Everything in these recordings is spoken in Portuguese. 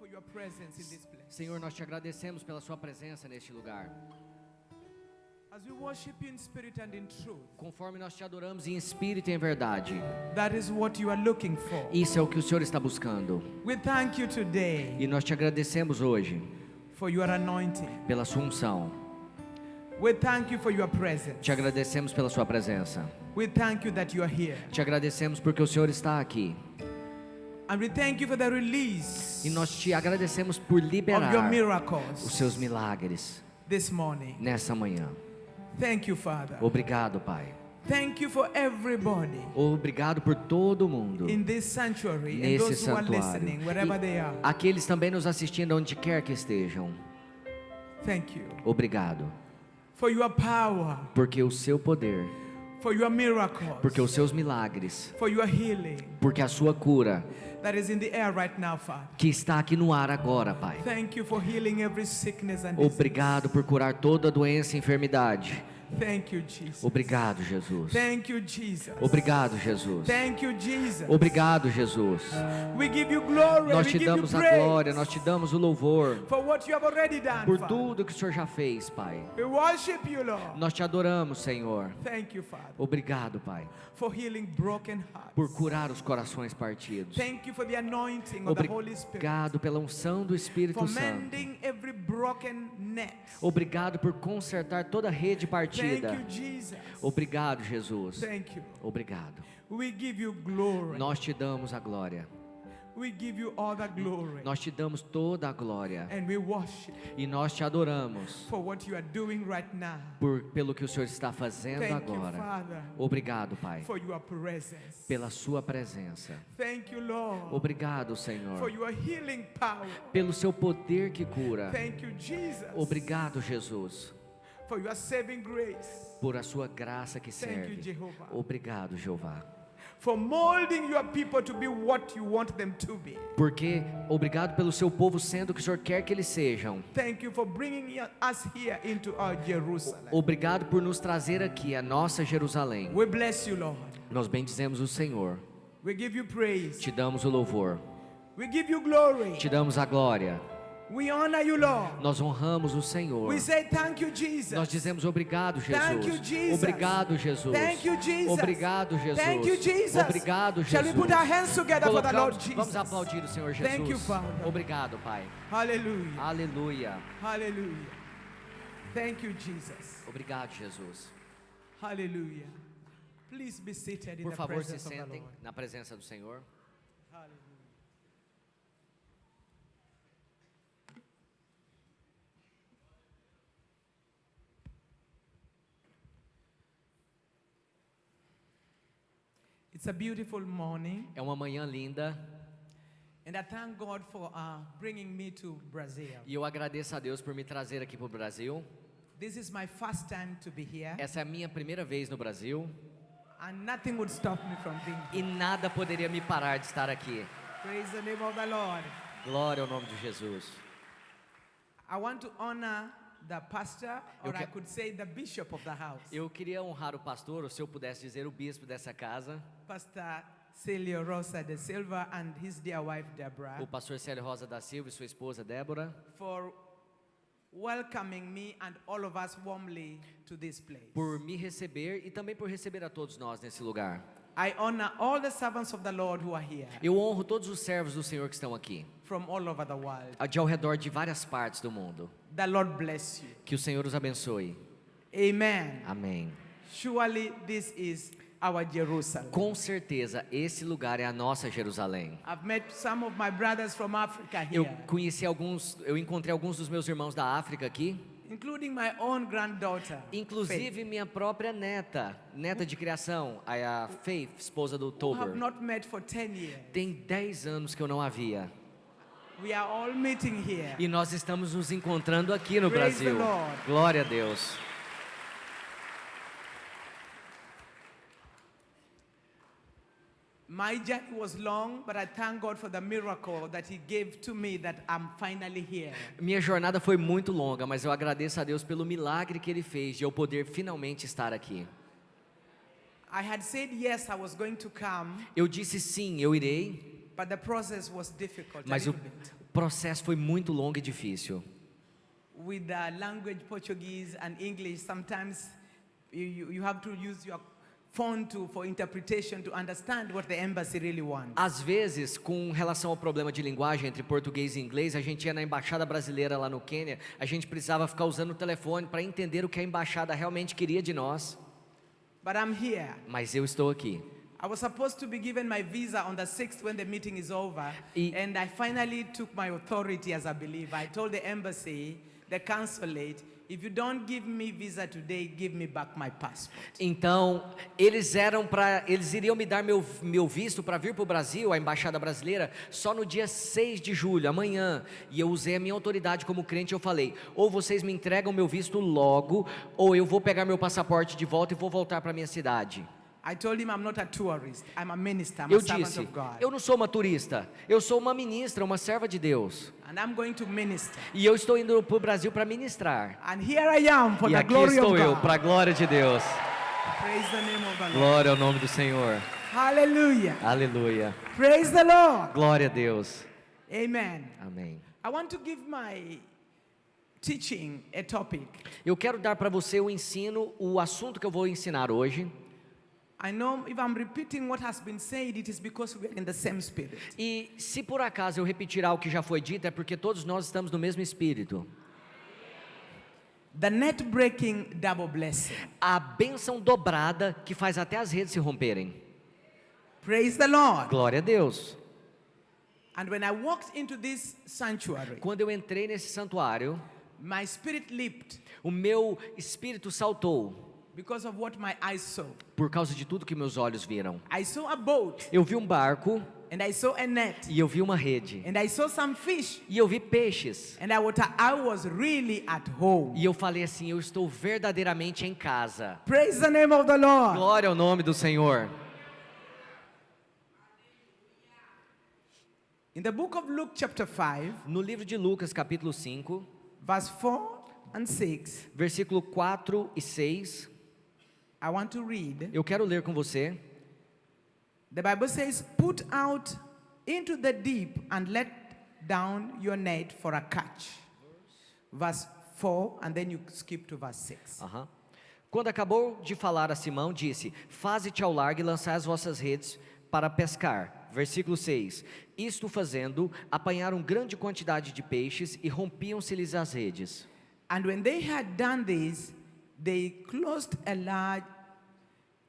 for your presence in this place. Senhor, nós te agradecemos pela sua presença neste lugar. As we worship you in spirit and in truth, Conforme nós te adoramos em espírito e em verdade, that is what you are looking for. isso é o que o Senhor está buscando. We thank you today E nós te agradecemos hoje for your anointing. pela sua unção. We thank you for your presence. Te agradecemos pela sua presença. We thank you that you are here. Te agradecemos porque o Senhor está aqui. And we thank you for the release E nós te agradecemos por of your liberar miracles os seus milagres this morning. nessa manhã. Thank you, Father. Obrigado, Pai. Thank you for everybody Obrigado por todo mundo in this sanctuary and nesse those who are santuário. listening, wherever they E are. aqueles também nos assistindo onde quer que estejam. Thank you Obrigado. for your power, Porque o seu poder, for your miracles, porque os seus milagres, for your healing porque a sua cura that is in the air right now, Father. que está aqui no ar agora, Pai. Thank you for healing every sickness and disease. Obrigado por curar toda doença e enfermidade. Thank you, Jesus. Obrigado, Jesus. Thank you, Jesus. Obrigado, Jesus. Thank you, Jesus. Obrigado, Jesus. We give you glory. Nós We te give you damos a praise glória, nós te damos o louvor for what you have already done, por Father. tudo que o Senhor já fez, Pai. We worship you, Lord. Nós te adoramos, Senhor. Thank you, Father, Obrigado, Pai, for healing broken hearts. por curar os corações partidos. Thank you for the anointing of the Holy Spirit. Obrigado pela unção do Espírito For Santo. mending every broken net. Obrigado por consertar toda a rede Thank partida. you, Jesus. Obrigado, Jesus. Thank you. Obrigado. We give you glory. Nós te damos a glória. We give you all the glory. Nós te damos toda a glória. And we worship E nós te adoramos for what you are doing right now. pelo que o Senhor está fazendo Thank you, agora. Father, Obrigado, Pai, for your presence. pela sua presença. Thank you, Lord, Obrigado, for Senhor, your healing power. pelo seu poder que cura. Thank you, Jesus, Obrigado, Jesus, for your saving grace. por a sua graça que Thank you, serve. Jehovah, Obrigado, Jeová. for molding your people to be what you want them to be. Porque obrigado pelo seu povo sendo o que o Senhor quer que eles sejam. Thank you for bringing us here into our Jerusalem. Obrigado por nos trazer aqui a nossa Jerusalém. We bless you, Lord. Nós bendizemos o Senhor. We give you praise. Te damos o louvor. We give you glory. Te damos a glória. We honor you, Lord. Nós honramos o Senhor. We say thank you, Jesus. Nós dizemos obrigado, Thank you, Jesus. Jesus. Obrigado, Jesus. Thank you, Jesus. Obrigado, Jesus. Thank you, Jesus. Obrigado, Shall we Jesus. put our hands together for the Lord Jesus? Vamos aplaudir o Senhor Jesus. Thank you, Father. Obrigado, Pai. Hallelujah. Aleluia. Hallelujah. Thank you, Jesus. Obrigado, Jesus. Hallelujah. Please be seated in Por the favor, se presence of the sentem Lord. na presença do Senhor. Hallelujah. It's a beautiful morning, É uma manhã linda and I thank God for bringing me to Brazil. e eu agradeço a Deus por me trazer aqui para o Brasil. This is my first time to be here, Essa é a minha primeira vez no Brasil and nothing would stop me from being e here. nada poderia me parar de estar aqui. Praise the name of the Lord. Glória ao nome de Jesus. I want to honor the pastor, or Eu I que- could say the bishop of the house, Eu queria honrar o pastor, ou se eu pudesse dizer o bispo dessa casa, Pastor Celio Rosa de Silva and his dear wife Deborah, o pastor Célio Rosa da Silva e sua esposa Débora, for welcoming me and all of us warmly to this place. por me receber e também por receber a todos nós nesse lugar. I honor all the servants of the Lord who are here Eu honro todos os servos do Senhor que estão aqui, from all over the world. de ao redor de várias partes do mundo. The Lord bless you. Que o Senhor os abençoe. Amen. Amém. Surely this is our Jerusalem. Com certeza, esse lugar é a nossa Jerusalém. I've met some of my brothers from Africa Eu here, encontrei alguns dos meus irmãos da África aqui, including my own granddaughter, inclusive Faith, minha própria neta de criação, a Faith, esposa do who have Tober. not met for 10 years. Tem 10 anos que eu não a via. We are all meeting here. E nós estamos nos encontrando aqui no Praise Brasil. the Lord. Glória a Deus. My journey was long, but I thank God for the miracle that He gave to me that I'm finally here. Minha jornada foi muito longa, mas eu agradeço a Deus pelo milagre que Ele fez de eu poder finalmente estar aqui. I had said yes, I was going to come, Eu disse sim, eu irei, but the process was difficult a mas o little bit. processo foi muito longo e difícil. With the language Portuguese and English, sometimes you have to use your phone for interpretation to understand what the embassy really wants. Às vezes, com relação ao problema de linguagem entre português e inglês, a gente ia na embaixada brasileira lá no Quênia, a gente precisava ficar usando o telefone para entender o que a embaixada realmente queria de nós. But I'm here. Mas eu estou aqui. I was supposed to be given my visa on the 6th when the meeting is over, and I finally took my authority as a believer. I told the embassy, the consulate, if you don't give me visa today, give me back my passport. Então, eles iriam me dar meu visto para vir para o Brasil, a embaixada brasileira, só no dia 6 de julho, amanhã. E eu usei a minha autoridade como crente, eu falei, ou vocês me entregam meu visto logo, ou eu vou pegar meu passaporte de volta e vou voltar para minha cidade. I told him I'm not a tourist, I'm a minister, I'm Eu a servant disse, of God. eu não sou uma turista, eu sou uma ministra, uma serva de Deus. And I'm going to minister. E eu estou indo para o Brasil para ministrar. And here I am for E the aqui glory estou of eu, God. para a glória de Deus. Praise the name of the Lord. Glória ao nome do Senhor. Hallelujah. Aleluia. Praise the Lord. Glória a Deus. Amen. Amém. I want to give my teaching a topic. Eu quero dar para você o ensino, o assunto que eu vou ensinar hoje. I know if I'm repeating what has been said, it is because we are in the same spirit. E se por acaso eu repetir algo que já foi dito, é porque todos nós estamos no mesmo espírito. The net breaking double blessing. A bênção dobrada que faz até as redes se romperem. Praise the Lord. Glória a Deus. And when I walked into this sanctuary, Quando eu entrei nesse santuário, my spirit leaped o meu espírito saltou because of what my eyes saw. por causa de tudo que meus olhos viram. I saw a boat Eu vi um barco and I saw a net e eu vi uma rede and I saw some fish e eu vi peixes. and I was really at home. E eu falei assim, eu estou verdadeiramente em casa. Praise the name of the Lord. Glória ao nome do Senhor. In the book of Luke chapter 5, No livro de Lucas, capítulo 5, verse 4 and 6, versículo 4 e 6, I want to read. eu quero ler com você. The Bible says, "Put out into the deep and let down your net for a catch." Verse 4, and then you skip to verse 6. Aham. Quando acabou de falar a Simão, disse, faze-te ao largo e lançai as vossas redes para pescar. Versículo 6, isto fazendo, apanharam grande quantidade de peixes e rompiam-se-lhes as redes. And when they had done this, they closed a large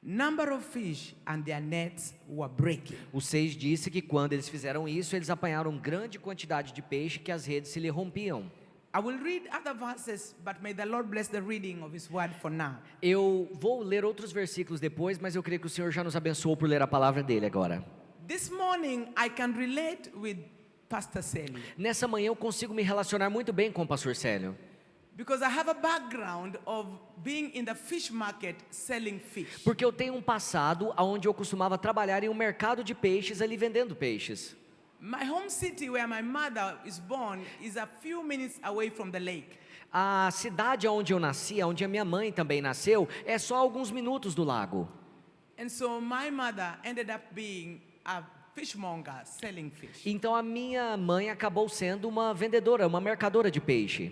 number of fish and their nets were breaking. O 6 disse que quando eles fizeram isso, eles apanharam grande quantidade de peixe que as redes se lhe rompiam. I will read other verses, but may the Lord bless the reading of His word for now. Eu vou ler outros versículos depois, mas eu creio que o Senhor já nos abençoou por ler a palavra dele agora. This morning, I can relate with Pastor Sally Nessa manhã eu consigo me relacionar muito bem com o pastor Célio, because I have a background of being in the fish market selling fish. porque eu tenho um passado onde eu costumava trabalhar em um mercado de peixes ali vendendo peixes. My home city where my mother is born is a few minutes away from the lake. A cidade onde eu nasci, onde a minha mãe também nasceu, é só alguns minutos do lago. And so my mother ended up being a fishmonger selling fish. Então a minha mãe acabou sendo uma vendedora, uma mercadora de peixe.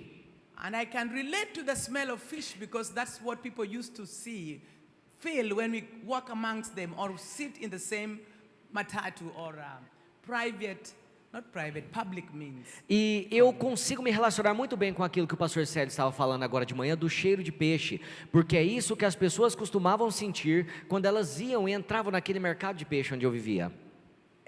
And I can relate to the smell of fish because that's what people used to feel when we walk amongst them or sit in the same matatu or public means. E eu consigo me relacionar muito bem com aquilo que o pastor Célio estava falando agora de manhã, do cheiro de peixe, porque é isso que as pessoas costumavam sentir quando elas iam e entravam naquele mercado de peixe onde eu vivia.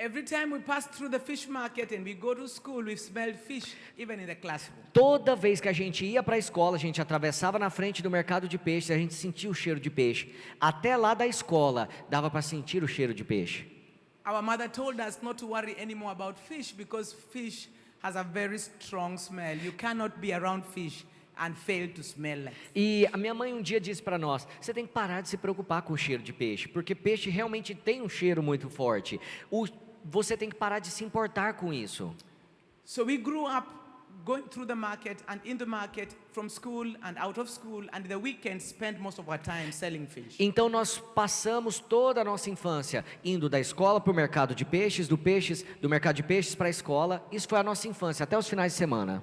Every time we pass through the fish market and we go to school, we smelled fish, even in the classroom. Toda vez que a gente ia para a escola, a gente atravessava na frente do mercado de peixe, a gente sentia o cheiro de peixe. Até lá da escola, dava para sentir o cheiro de peixe. Our mother told us not to worry anymore about fish because fish has a very strong smell. You cannot be around fish and fail to smell like. E a minha mãe um dia disse para nós, você tem que parar de se preocupar com o cheiro de peixe, porque peixe realmente tem um cheiro muito forte. Você tem que parar de se importar com isso. So we grew up going through the market and in the market, from school and out of school, and the weekends spend most of our time selling fish. Então nós passamos toda a nossa infância indo da escola para o mercado de peixes, do mercado de peixes para a escola. Isso foi a nossa infância, até os finais de semana.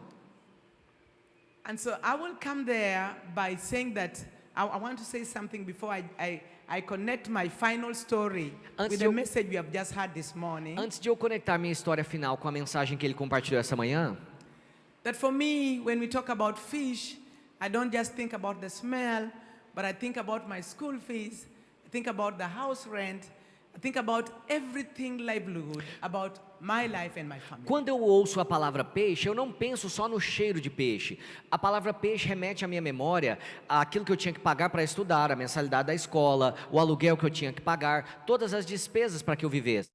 And so I will come there by saying that I want to say something before I connect my final story with the message we have just heard this morning. Antes de eu conectar minha história final com a mensagem que ele compartilhou essa manhã, That for me, when we talk about fish, I don't just think about the smell, but I think about my school fees, I think about the house rent, I think about everything livelihood, about my life and my family. quando eu ouço a palavra peixe, eu não penso só no cheiro de peixe. A palavra peixe remete à minha memória àquilo que eu tinha que pagar para estudar, a mensalidade da escola, o aluguel que eu tinha que pagar, todas as despesas para que eu vivesse.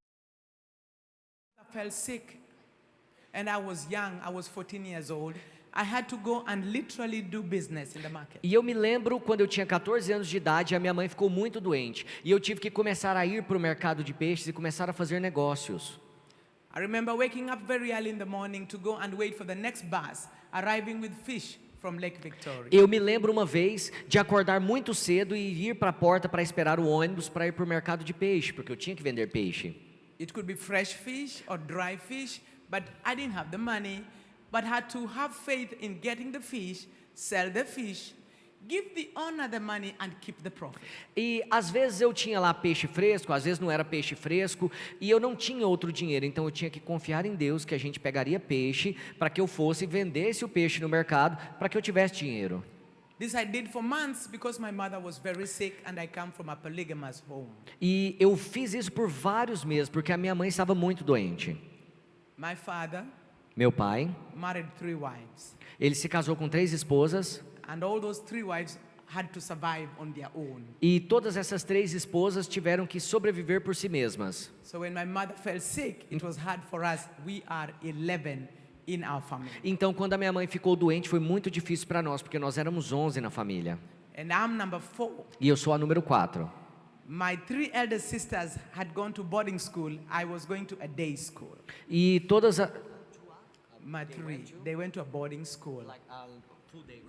I fell sick and I was young, I was 14 years old. I had to go and literally do business in the market. E eu me lembro quando eu tinha 14 anos de idade, a minha mãe ficou muito doente. E eu tive que começar a ir para o mercado de peixes e começar a fazer negócios. I remember waking up very early in the morning to go and wait for the next bus, arriving with fish from Lake Victoria. Eu me lembro uma vez de acordar muito cedo e ir para a porta para esperar o ônibus para ir para o mercado de peixe, porque eu tinha que vender peixe. It could be fresh fish or dry fish, but I didn't have the money, but had to have faith in getting the fish, sell the fish, give the owner the money and keep the profit. E às vezes eu tinha lá peixe fresco, às vezes não era peixe fresco, e eu não tinha outro dinheiro, então eu tinha que confiar em Deus que a gente pegaria peixe para que eu fosse e vendesse o peixe no mercado para que eu tivesse dinheiro. This I did for months because my mother was very sick and I come from a polygamous home. E eu fiz isso por vários meses, porque a minha mãe estava muito doente. My father Meu pai, married 3 wives, ele se casou com 3 esposas, and all those 3 wives had to survive on their own. e todas essas 3 esposas tiveram que sobreviver por si mesmas. So when my mother fell sick, it was hard for us. We are 11 in our family. Então, quando a minha mãe ficou doente, foi muito difícil para nós, porque nós éramos 11 na família. And I'm number 4. E eu sou a número 4. My 3 elder sisters had gone to boarding school. I was going to a day school. E todas My 3, they went to a boarding school.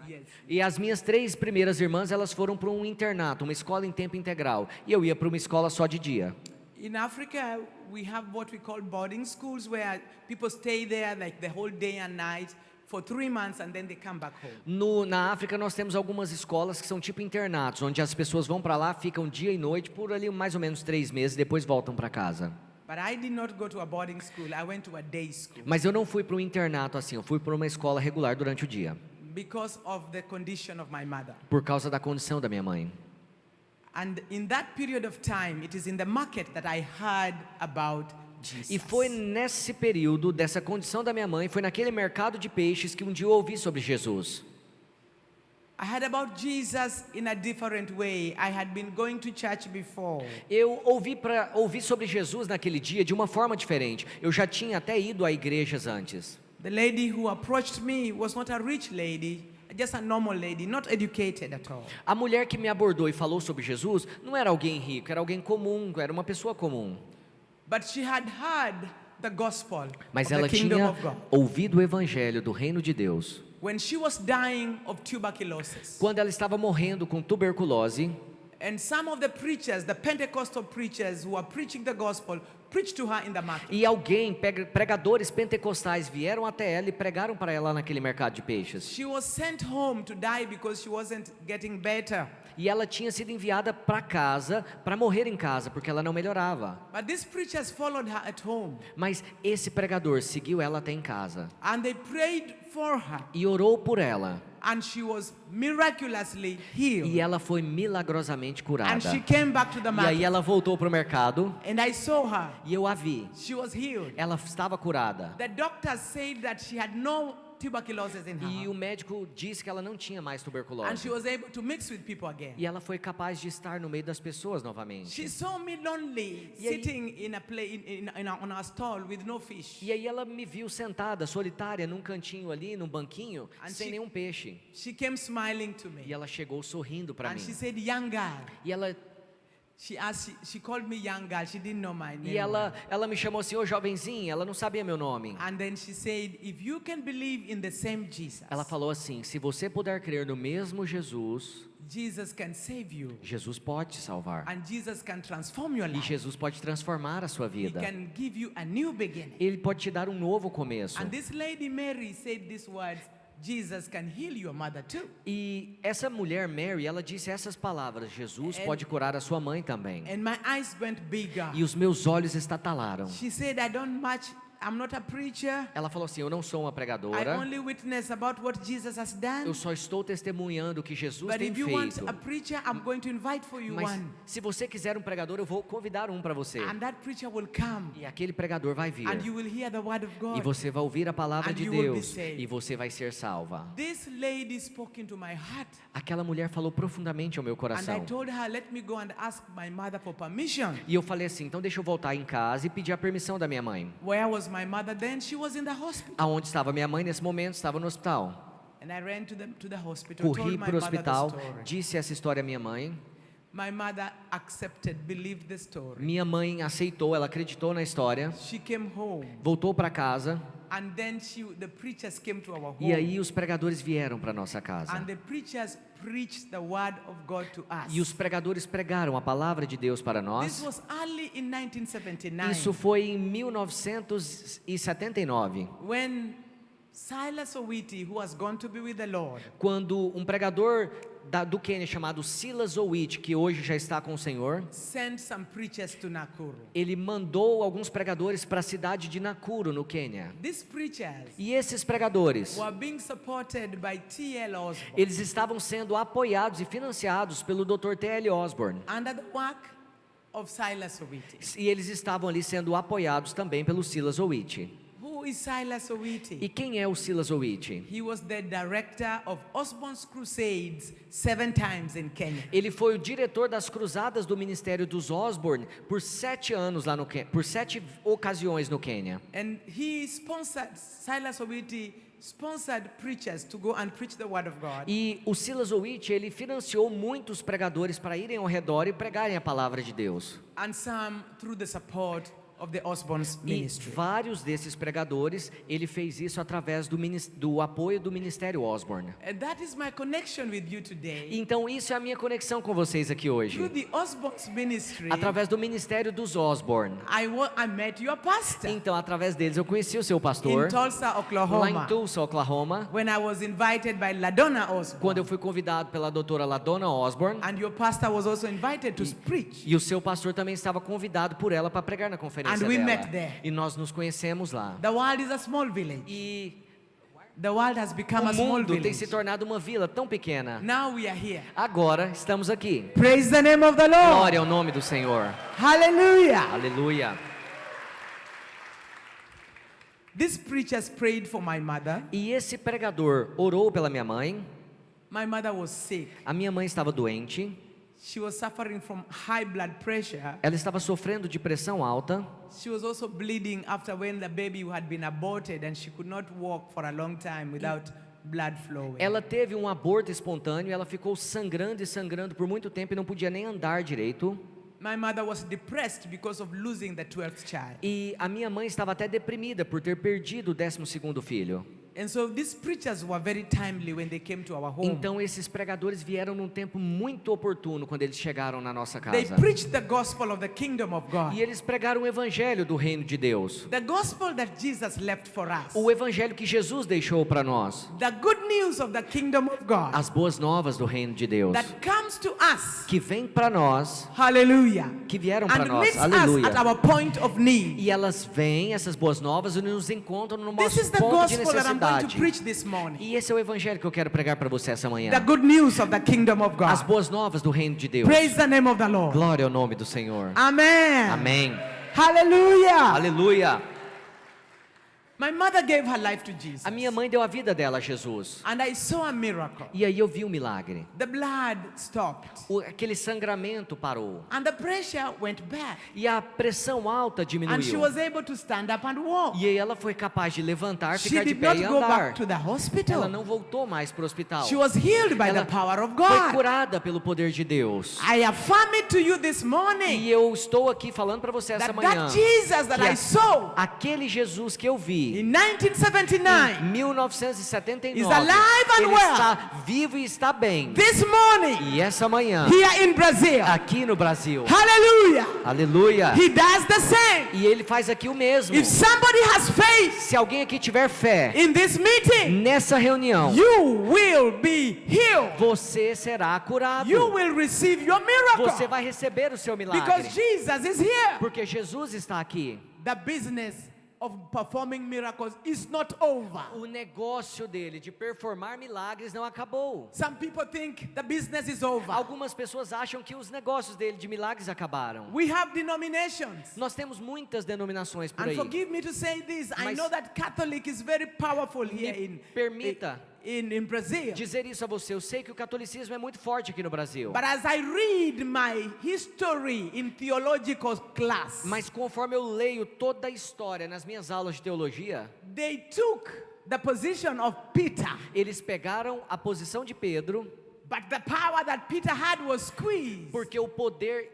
Yes. E as minhas 3 primeiras irmãs, elas foram para um internato, uma escola em tempo integral. E eu ia para uma escola só de dia. In Africa, we have what we call boarding schools where people stay there like the whole day and night for 3 months and then they come back home. Na África nós temos algumas escolas que são tipo internatos, onde as pessoas vão para lá, ficam dia e noite por ali mais ou menos 3 meses, depois voltam para casa. But I did not go to a boarding school. I went to a day school Mas eu não fui para um internato assim, eu fui para uma escola regular durante o dia, because of the condition of my mother. por causa da condição da minha mãe. And in that period of time, it is in the market that I heard about Jesus. E foi nesse período dessa condição da minha mãe, foi naquele mercado de peixes que um dia eu ouvi sobre Jesus. I heard about Jesus in a different way. I had been going to church before. Eu ouvi sobre Jesus naquele dia de uma forma diferente. Eu já tinha até ido a igrejas antes. The lady who approached me was not a rich lady, just a normal lady, not educated at all. A mulher que me abordou e falou sobre Jesus não era alguém rico, era alguém comum, era uma pessoa comum. But she had heard the gospel Mas of ela the kingdom tinha of God. ouvido o evangelho do reino de Deus. When she was dying of tuberculosis. Quando ela estava morrendo com tuberculose, And some of the preachers, the Pentecostal preachers who are preaching the gospel, preached to her in the market. e pregadores pentecostais vieram até ela e pregaram para ela naquele mercado de peixes. She was sent home to die because she wasn't getting better. E ela tinha sido enviada para casa, para morrer em casa, porque ela não melhorava. But these preachers followed her at home Mas esse pregador seguiu ela até em casa and they prayed for her e orou por ela. and she was miraculously healed. E ela foi milagrosamente curada. And she came back to the E aí market ela voltou para o mercado and I saw her. e eu a vi. She was healed. Ela estava curada. The doctors said that she had no tuberculosis in E her o médico disse que ela não tinha mais and she tuberculose. was able to mix with people again. E ela foi capaz de estar no meio das pessoas novamente. She saw me lonely, E aí- sitting in a on our stall with no fish. E aí ela me viu sentada, solitária, num cantinho ali, num banquinho, And sem she- nenhum peixe. She came smiling to E me ela chegou sorrindo para and mim. she said, young girl, E ela she called me young girl. She didn't know my name. E ela me chamou assim, ô jovenzinha, ela não sabia meu nome. And then she said, if you can believe in the same Jesus, Ela falou assim, se você puder crer no mesmo Jesus, Jesus can save you. Jesus pode te salvar. And Jesus can transform your E life. Jesus pode transformar a sua He vida. can give you a new beginning. Ele pode te dar um novo começo. And this lady Mary said these words, Jesus can heal your mother too. E essa mulher Mary, ela disse essas palavras, Jesus pode curar a sua mãe também. And my eyes went bigger. E os meus olhos estatalaram. She said, I'm not a preacher. Ela falou assim, eu não sou uma I pregadora, only witness about what Jesus has done. eu só estou testemunhando o que Jesus But tem if you want feito. a preacher, I'm going to invite for you Mas one. se você quiser um pregador, eu vou convidar um para você. And that preacher will come. E aquele pregador vai vir. And you will hear the word of E God. você vai ouvir a palavra And de you will be Deus. saved. E você vai ser salva. This lady spoke into my heart. Aquela mulher falou profundamente ao meu And I coração. told her, let me go and ask my mother for permission. E eu falei assim, então deixa eu voltar em casa e pedir a permissão da minha mãe. Where was my mother then? She was in the hospital. Aonde estava minha mãe nesse momento? Estava no hospital. And I ran to the hospital, Corri told my para o mother the hospital, story. disse essa história à minha mãe. My mother accepted, believed the story. Minha mãe aceitou, ela acreditou na história. She came home. Voltou para casa. And then the preachers came to our home. E aí os pregadores vieram para nossa casa. And the preachers preached the word of God to us. E os pregadores pregaram a palavra de Deus para This nós. was early in 1979. Isso foi em 1979, when Silas Owiti, who was going to be with the Lord, quando um pregador do Quênia chamado Silas Owiti, que hoje já está com o Senhor, sent some preachers to Nakuru. ele mandou alguns pregadores para a cidade de Nakuru, no Quênia. These preachers E esses pregadores, were being supported by T.L. Osborne eles estavam sendo apoiados e financiados pelo Dr. T.L. Osborne. under the work of Silas Owiti. E eles estavam ali sendo apoiados também pelo Silas Owiti. Who is Silas Owiti? E quem é o Silas Owiti? He was the director of Osborne's Crusades 7 times in Kenya. Ele foi o diretor das cruzadas do ministério dos Osborne por 7 anos lá no Quênia, por 7 ocasiões no Quênia. And Silas Owiti sponsored preachers to go and preach the word of God. E o Silas Owiti, ele financiou muitos pregadores para irem ao redor e pregarem a palavra de Deus. And some through the support of the Osborne's E ministry. vários desses pregadores, ele fez isso através do apoio do ministério Osborne. And that is my connection with you today. Então isso é a minha conexão com vocês aqui hoje. Through the Osborne's ministry, Através do ministério dos Osborne. I met your pastor Então através deles eu conheci o seu in pastor Tulsa, lá em Oklahoma. Tulsa, Oklahoma. When I was invited by LaDonna Quando Osborne. eu fui convidado pela doutora LaDonna Osborne. And your pastor was also invited to preach. E o seu pastor também estava convidado por ela para pregar na conferência And we dela. met there. E nós nos conhecemos lá. The world is a small village. E The world has become a o small mundo tem se village. tornado uma vila tão pequena. Now we are here. Agora estamos aqui. Praise the name of the Lord. Glória ao nome do Senhor. Hallelujah. Aleluia. These preachers prayed for my mother. E esse pregador orou pela minha mãe. My mother was sick. A minha mãe estava doente. She was suffering from high blood pressure. Ela estava sofrendo de pressão alta. She was also bleeding after when the baby had been aborted and she could not walk for a long time without blood flowing. Ela teve um aborto espontâneo e ela ficou sangrando e sangrando por muito tempo e não podia nem andar direito. My mother was depressed because of losing the 12th child. E a minha mãe estava até deprimida por ter perdido o 12º filho. And so these preachers were very timely when they came to our home. Então esses pregadores vieram num tempo muito oportuno quando eles chegaram na nossa They casa. preached the gospel of the kingdom of God. E eles pregaram o evangelho do reino de Deus. The gospel that Jesus left for us. O evangelho que Jesus deixou para nós. The good news of the kingdom of God. As boas novas do reino de Deus. That comes to us. Que vem para nós, Hallelujah. que vieram para And nós. meets us Aleluia. at our point of need. E elas vêm, essas boas novas, e nos encontram no This nosso is the ponto de gospel that I'm going to necessidade. preach this morning. E esse é o evangelho que eu quero pregar para você essa manhã. The good news of the kingdom of As God. boas novas do reino de Deus. Praise the name of the Lord. Glória ao nome do Senhor. Amen. Amém. Hallelujah. Aleluia. My mother gave her life to Jesus. A minha mãe deu a vida dela a Jesus. And I saw a miracle. E aí eu vi um milagre. The blood stopped. Aquele sangramento parou. And the pressure went back. E a pressão alta And she diminuiu. was able to stand up and walk. E aí ela foi capaz de levantar, She ficar de did pé not e go andar. back to the Ela hospital. não voltou mais para o hospital. She was healed by the Ela power of foi God. curada pelo poder de Deus. I affirm it to you this morning E eu estou aqui falando para você essa that manhã. that Jesus that que I saw aquele Jesus que eu vi in 1979 em 1979, is alive and ele well. está vivo e está bem. this morning E essa manhã, here in Brazil. aqui no Brasil, Hallelujah. aleluia, He does the same. e ele faz aqui o mesmo. If somebody has faith Se alguém aqui tiver fé in this meeting, nessa reunião, you will be healed. você será curado. You will receive your Você miracle vai receber o seu because milagre. Jesus is here. Porque Jesus está aqui. The business of performing miracles is not over. O negócio dele de performar milagres não acabou. Some people think the business is over. Algumas pessoas acham que os negócios dele de milagres acabaram. We have denominations. Nós temos muitas denominações por And aí. forgive me to say this, I Mas- know that Catholic is very powerful here permita in Brazil. dizer isso a você. Eu sei que o catolicismo é muito forte aqui no Brasil. But as I read my history in theological class, Mas conforme eu leio toda a história nas minhas aulas de teologia, they took the position of Peter, eles pegaram a posição de Pedro, but the power that Peter had was squeezed. porque o poder...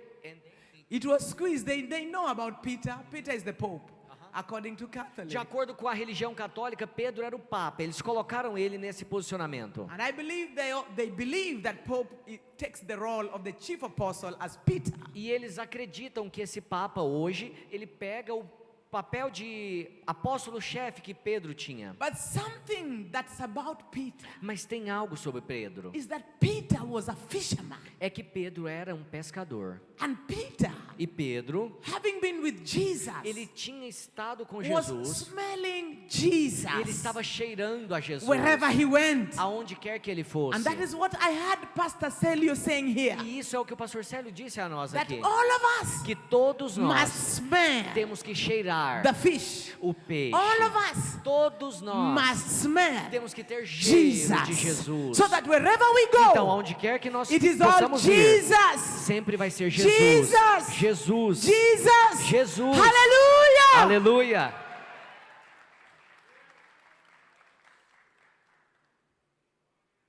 It was squeezed. They know about Peter. Peter is the Pope, according to Catholic. De acordo com a religião católica, Pedro era o Papa. Eles colocaram ele nesse posicionamento. And I believe they believe that Pope takes the role of the chief apostle as Peter. E eles acreditam que esse Papa hoje, ele pega o papel de apóstolo-chefe que Pedro tinha. But something that's about Peter Mas tem algo sobre Pedro. is that Peter was a fisherman. É que Pedro era um pescador. And Peter, E Pedro, having been with Jesus, ele tinha estado com was Jesus. smelling Ele Jesus estava cheirando a Jesus. wherever he went. Aonde quer que ele fosse. And that is what I heard Pastor Celio saying here. E isso é o que o pastor Célio disse a nós That aqui. all of us Que todos must nós smell temos que cheirar the fish. o peixe. All of us Todos nós must smell temos que ter cheiro de Jesus. Jesus. So that wherever we Então, go, aonde quer que nós it is all possamos ir, Jesus. sempre vai ser Jesus. Jesus. Jesus. Jesus. Jesus. Hallelujah. Aleluia.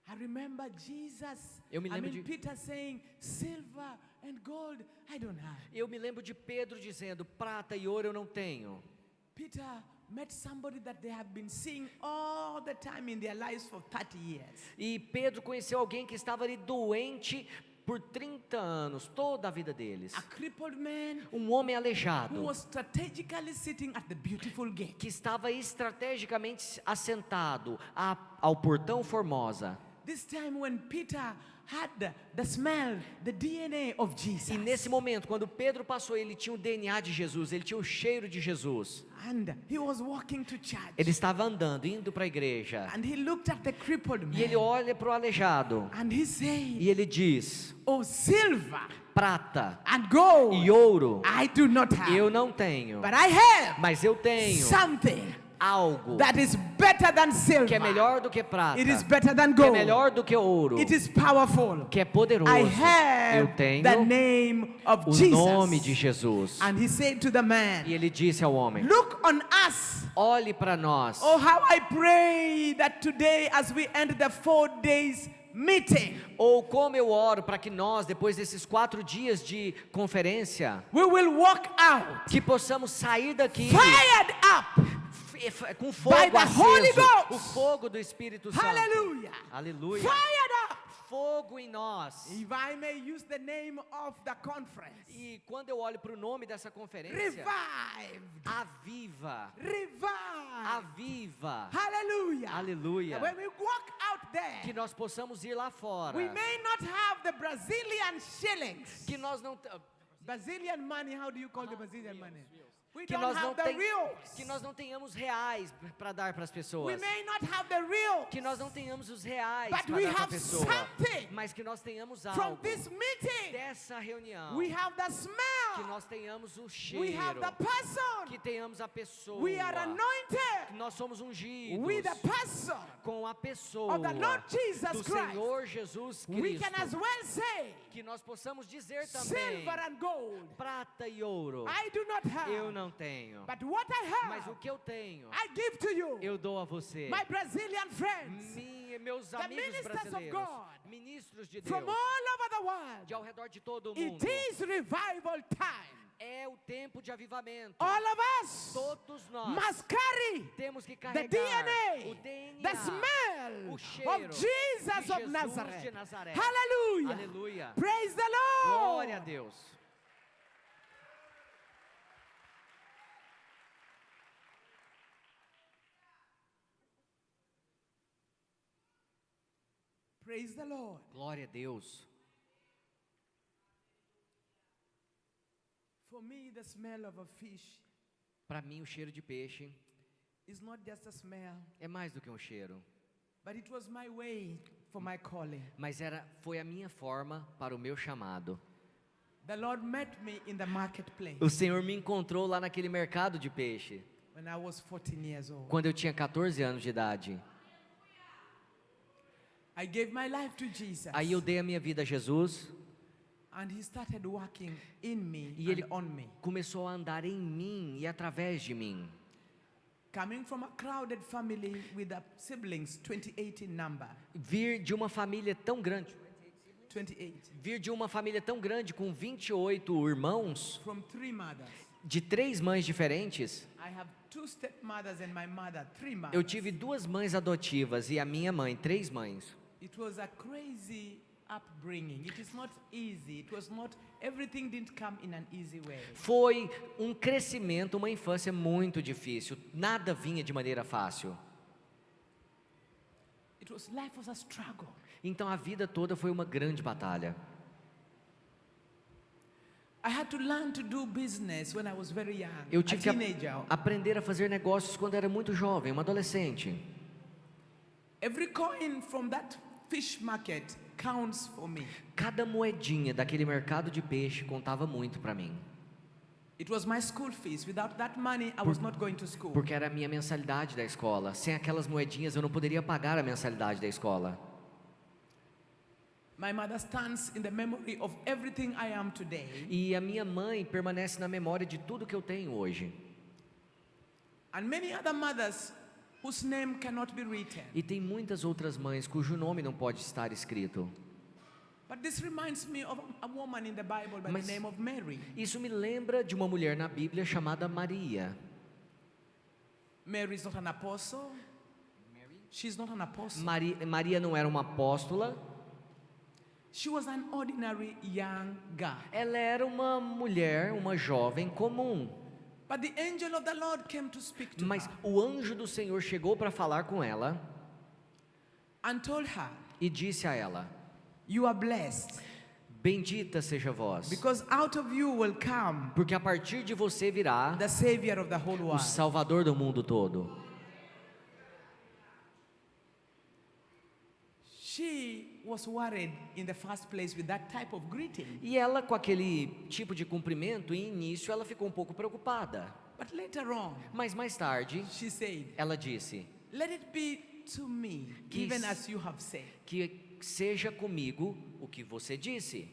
I remember Jesus. Eu me lembro de- Peter saying, silver and gold I don't have. Eu me lembro de Pedro dizendo, prata e ouro eu não tenho. Peter met somebody that they have been seeing all the time in their lives for 30 years. E Pedro conheceu alguém que estava ali doente por 30 anos, toda a vida deles. A crippled man Um homem who aleijado, was strategically sitting at the beautiful gate. que estava estrategicamente assentado ao portão Formosa. This time when Peter had the smell, the DNA of Jesus. E nesse momento, quando Pedro passou, ele tinha o DNA de Jesus, ele tinha o cheiro de Jesus. And he was walking to church. Ele estava andando, indo para a igreja. And he looked at the crippled man. E ele olha para o aleijado. And he said, E ele diz, oh, silver prata and gold e ouro I do not have. eu não tenho. But I have Mas eu tenho something algo that is better than silver. que é melhor do que prata. It is better than Que é gold. melhor do que ouro. It is powerful. Que é poderoso. I Eu have tenho the name of o Jesus. nome de Jesus. And he said to the man, E ele disse ao homem, look on us. olhe para nós. Oh, how I pray that today as we end the 4 days meeting, Ou como eu oro para que nós, depois desses 4 dias de conferência, we will walk out que possamos sair daqui fired up com fogo by the Holy aceso, Ghost. o fogo do Espírito Santo. Hallelujah. Aleluia. Fired up. Fogo em nós. If I may use the name of the conference, E quando eu olho para o nome dessa conferência, revived. aviva, Revived. aviva, Hallelujah. aleluia, When we walk out there, que nós possamos ir lá fora, we may not have the Brazilian shillings. que nós não Brazilian money, how do you call the Brazilian money? We que don't have the reals. que nós não tenhamos reais para dar para as We pessoas, may not have the real que Que nós não tenhamos os reais But para we dar para a have pessoa, something. mas que nós tenhamos From algo this meeting, dessa reunião. we have the Que smell. nós tenhamos o We cheiro. have the person. Que tenhamos a pessoa. We are Que anointed nós somos ungidos with the person com a pessoa of the Lord Jesus do Christ. Senhor Jesus We can as Cristo. well say, Que nós possamos dizer também: silver and gold prata e ouro I do not have. eu não tenho, But what I mas o have, que eu tenho I give to you. eu dou a você. My Brazilian friends, Meus amigos ministers of brasileiros, God, ministros de Deus, from all over the world, de ao redor de todo o mundo, it is revival time. é o tempo de avivamento. All of us Todos nós must carry temos que the carregar DNA, o DNA, the smell o cheiro of Jesus de of Jesus Nazareth. de Nazaré. Hallelujah. Aleluia. Praise the Lord. Glória a Deus. Praise the Lord. Glória a Deus. For me, the smell of a fish Para mim, o cheiro de peixe is not just a smell, é mais do que um cheiro, but it was my way for my calling. mas foi a minha forma para o meu chamado. The Lord met me in the marketplace O Senhor me encontrou lá naquele mercado de peixe, when I was 14 years old. quando eu tinha 14 anos de idade. I gave my life to Jesus, Aí eu dei a minha vida a Jesus and He started working in me e Ele and on me. começou a andar em mim e através de mim. Coming from a crowded family with siblings, 28 in number. Vir de uma família tão grande, 28. vir de uma família tão grande com 28 irmãos, From 3 mothers. de 3 mães diferentes. I have 2 stepmothers and my mother, 3 mothers. Eu tive 2 mães adotivas e a minha mãe, 3 mães. It was a crazy upbringing. It is not easy. It was not, everything didn't come in an easy way. Foi um crescimento, uma infância muito difícil. Nada vinha de maneira fácil. Life was a struggle. Então a vida toda foi uma grande batalha. I had to learn to do business when I was very young. Eu A tive que teenager. aprender a fazer negócios quando era muito jovem, uma adolescente. Every coin from that fish market counts for me. Cada moedinha daquele mercado de peixe contava muito para mim. It was my school fees. Without that money, I was not going to school. Porque era a minha mensalidade da escola. Sem aquelas moedinhas eu não poderia pagar a mensalidade da escola. My mother stands in the memory of everything I am today. E a minha mãe permanece na memória de tudo que eu tenho hoje. And many other mothers whose name cannot be written. E tem muitas outras mães cujo nome não pode estar escrito. But this reminds me of a woman in the Bible by Mas the name of Mary. isso me lembra de uma mulher na Bíblia chamada Maria. Mary is not an apostle. She's not an apostle. Maria não era uma apóstola. She was an ordinary young girl. Ela era uma mulher, uma jovem comum. But the angel of the Lord came to speak to Mas her o anjo do Senhor chegou para falar com ela and told her, e disse a ela: "You are blessed, bendita seja vós, because out of you will come porque a partir de você virá the Savior of the whole o world." Salvador do mundo todo. She was worried in the first place with that type of greeting. E ela, com aquele tipo de cumprimento, em início ela ficou um pouco preocupada. But later on, Mas mais tarde, she said, ela disse: "Let it be to me, Que even isso- as you have said." que seja comigo o que você disse.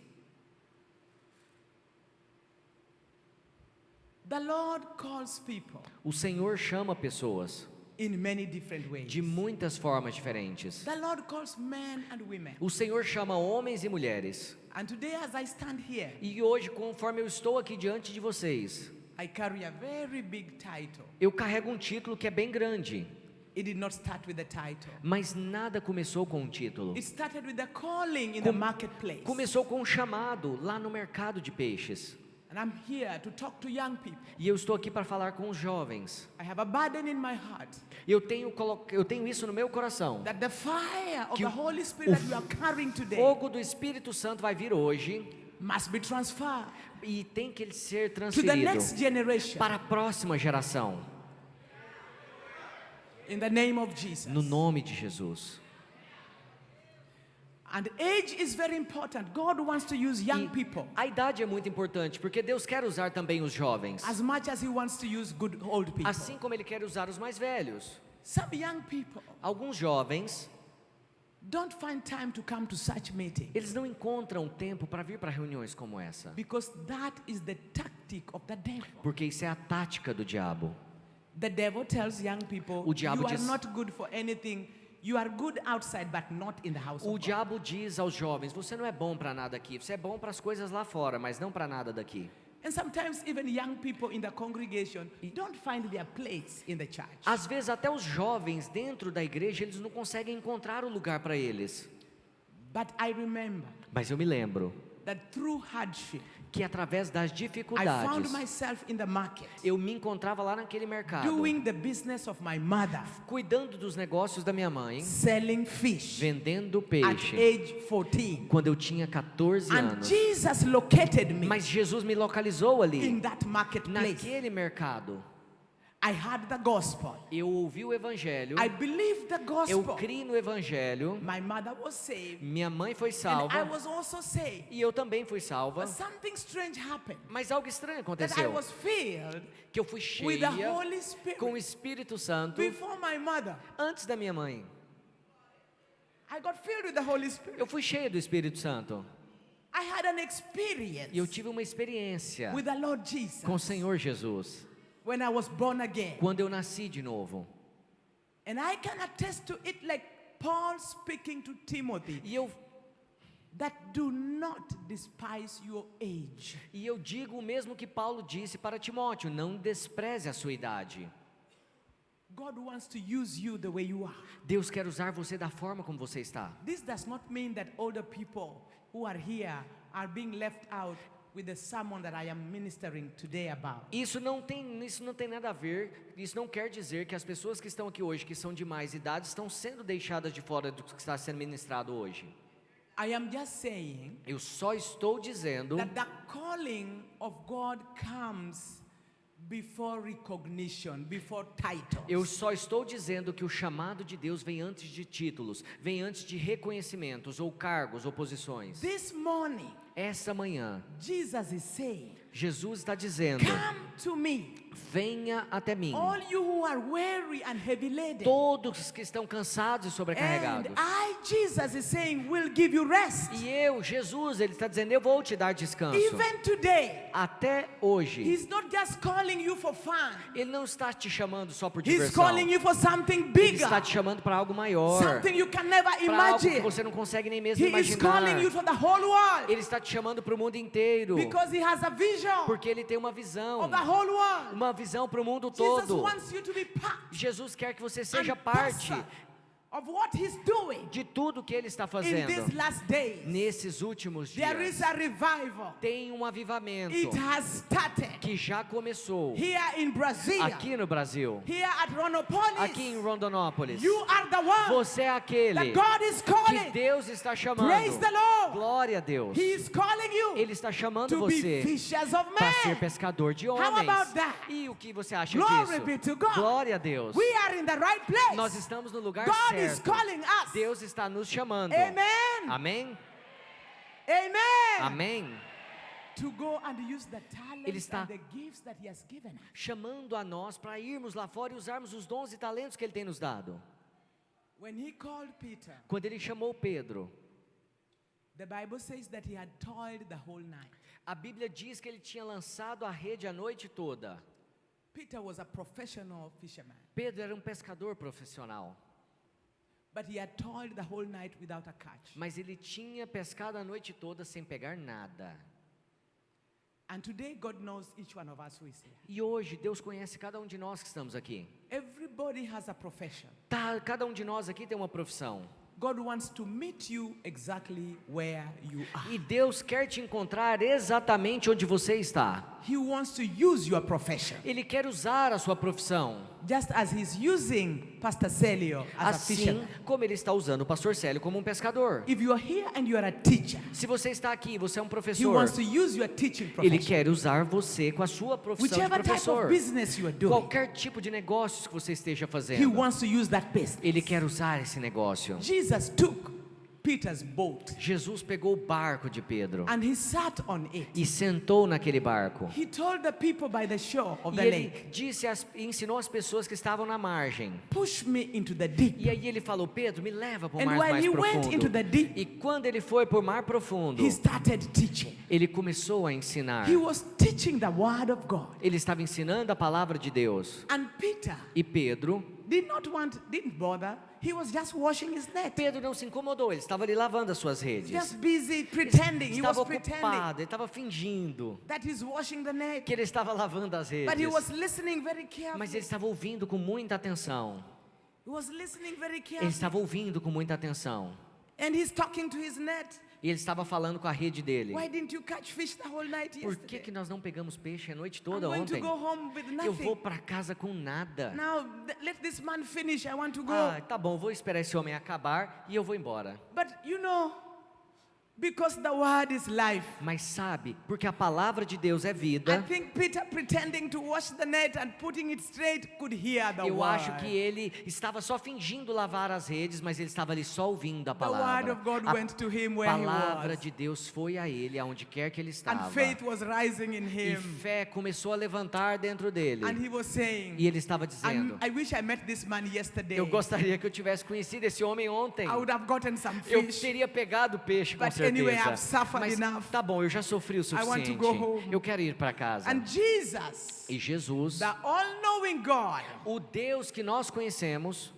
The Lord calls people O Senhor chama pessoas in many different ways. de muitas formas diferentes. The Lord calls men and women. O Senhor chama homens e mulheres. And today, as I stand here, E hoje, conforme eu estou aqui diante de vocês, I carry a very big title. eu carrego um título que é bem grande. It did not start with the title. Mas nada começou com um título. It started with the calling in the marketplace. Começou com um chamado lá no mercado de peixes. And I'm here to talk to young people. E eu estou aqui para falar com os jovens. I have a burden in my heart Eu tenho isso no meu coração. that the fire of Que the o- Holy Spirit that we are carrying O today fogo do Espírito Santo vai vir hoje must be transferred e tem que ser to the transferido next generation. para a próxima geração. In the name of Jesus. no nome de Jesus. And age is very important. God wants to use young people A idade é muito importante, porque Deus quer usar também os jovens, as much as He wants to use good old people. assim como Ele quer usar os mais velhos. Some young people Alguns jovens, don't find time to come to such meetings eles não encontram tempo para vir para reuniões como essa, because that is the tactic of the devil. porque isso é a tática do diabo. The devil tells young people, O diabo you are diz- not good for anything. You are good outside, but not in the house O of God. diabo diz aos jovens: você não é bom para nada aqui, você é bom para as coisas lá fora, mas não para nada daqui. And sometimes even young people in the congregation don't find their place in the church. Às vezes até os jovens dentro da igreja, eles não conseguem encontrar o lugar para eles. But I remember Mas eu me lembro that through hardship, que através das I found dificuldades, myself in the market, eu me encontrava lá naquele mercado, doing the business of my mother, cuidando dos negócios da minha mãe, selling fish vendendo at peixe, age 14. quando eu tinha 14 And anos. Jesus located me Mas Jesus me localizou in ali, that marketplace. naquele mercado. I heard the gospel. Eu ouvi o evangelho, I believed the eu gospel. criei no evangelho, My mother was saved, minha mãe foi and I salva was also saved. e eu também fui salva. But something strange happened. Mas algo estranho That I aconteceu, was filled que eu fui with the cheia Holy Spirit com o Espírito Santo before my mother. antes da minha mãe. I got filled with the Holy Spirit. Eu fui cheia do Espírito Santo I had an experience e eu tive uma experiência with the Lord Jesus com o Senhor Jesus when I was born again. quando eu nasci de novo. And I can attest to it like Paul speaking to Timothy, E eu that do not despise your age. digo o mesmo que Paulo disse para Timóteo: não despreze a sua idade. God wants to use you the way you are. Deus quer usar você da forma como você está. This does not mean that older people who are here are being left out with the sermon that I am ministering today about. Isso não tem nada a ver, isso não quer dizer que as pessoas que estão aqui hoje, que são de mais idade, estão sendo deixadas de fora do que está sendo ministrado hoje. I am just saying Eu só estou dizendo that the calling of God comes before recognition, before titles. Eu só estou dizendo que o chamado de Deus vem antes de títulos, vem antes de reconhecimentos, ou cargos, ou posições. This morning, Essa manhã, Jesus is saying, Jesus está dizendo: come to me, venha até mim, all you who are weary and heavy laden. todos que estão cansados e And sobrecarregados. I, Jesus is saying, will give you rest. E eu, Jesus, Ele está dizendo: eu vou te dar descanso. Even today, Até hoje, He's not just calling you for fun. Ele não está te chamando só por He's diversão. calling you for something Ele bigger, está te chamando para algo maior, something you can never para algo que imagine. você não consegue nem mesmo He is calling imaginar. you for the whole world Ele está te chamando para o mundo inteiro, because He has a vision porque Ele tem uma visão, of the whole world. uma visão para o mundo Jesus todo. wants you to be part Jesus quer que você and seja parte parcel of what He's doing de tudo que Ele está in fazendo. these last days. Nesses últimos There is dias, a revival. tem um avivamento It has started que já começou here in Brazil, aqui no Brasil, here at Rondonópolis. aqui em Rondonópolis. You are the one Você é aquele that God is que calling. Deus está chamando. Praise the Lord. Glória a Deus. He is calling you Ele está chamando to be você fishers of para ser men. pescador de How homens. about that? E o que você acha Glory be disso? to God. Glória a Deus. We are in the right place. Nós estamos no lugar God is certo. calling us. Deus está nos chamando. Amen. Amém? Amen. Amém? To go and use the Ele talents está and the gifts that He has given us. chamando a nós para irmos lá fora e usarmos os dons e talentos que Ele tem nos dado. When He called Peter, Quando Ele chamou Pedro, the Bible says that he had toiled the whole night. a Bíblia diz que ele tinha lançado a rede a noite toda. Peter was a professional fisherman, Pedro era um pescador profissional, but he had toiled the whole night without a catch. mas ele tinha pescado a noite toda sem pegar nada. And today God knows each one of us who is here. E hoje Deus conhece cada um de nós que estamos aqui. Everybody has a profession. Cada um de nós aqui tem uma profissão. God wants to meet you exactly where you are. E Deus quer te encontrar exatamente onde você está. He wants to use your profession Ele quer usar a sua profissão just as he's using Pastor Celio as a Assim fisherman. como ele está usando o pastor Célio como um pescador. If you are here and you are a teacher, Se você está aqui, você é um he professor, wants to use your teaching ele profession. quer usar você com a sua profissão de Whichever type of professor. business you are doing, Qualquer tipo de negócios que você esteja he fazendo, wants to use that business. ele quer usar esse negócio. Jesus took Peter's boat Jesus pegou o barco de Pedro and he sat on it. e sentou naquele barco. He told the people by the shore of E the ele lake, ensinou as pessoas que estavam na margem. push me into the deep. E aí ele falou: Pedro, me leva para o And mar while mais he went into profundo. the deep, E quando ele foi para o mar profundo, he started teaching. ele começou a ensinar. He was teaching the word of God. Ele estava ensinando a palavra de Deus. And Peter E Pedro didn't bother. He was just washing his net. Pedro não se incomodou, ele estava ali lavando as suas redes. Just busy pretending. He was Estava pretending ocupado, ele estava fingindo that he's washing the net. que ele estava lavando as But he was redes. listening very Mas carefully. ele estava ouvindo com muita atenção. He was listening very Ele carefully. estava ouvindo com muita atenção. And he's talking to his net. E ele estava falando com a rede dele. Why didn't you catch fish the whole night Por yesterday? que nós não pegamos peixe a noite I'm toda going to ontem? go home with Eu vou nothing. para casa com nada. Now, let this man finish. I want to go. Ah, tá bom, vou esperar esse homem acabar e eu vou embora. But you know, because the word is life. Mas sabe, porque a palavra de Deus é I vida, think Peter pretending to wash the net and putting it straight could hear the eu word. acho que ele estava só fingindo lavar as redes, mas ele estava ali só ouvindo a The word palavra. of God A went to him where he palavra was. de Deus foi a ele, aonde quer que ele estava. And faith was rising in E him. fé começou a levantar dentro dele. And he was saying, E ele estava dizendo: I wish I met this man yesterday. eu gostaria que eu tivesse conhecido esse homem ontem. I would have gotten some Eu fish. teria pegado peixe, com But certeza. anyway, I've suffered Mas enough. tá bom, eu já sofri o want to suficiente. go home. Eu quero ir para casa. And Jesus, E Jesus, the all-knowing God, o Deus que nós conhecemos,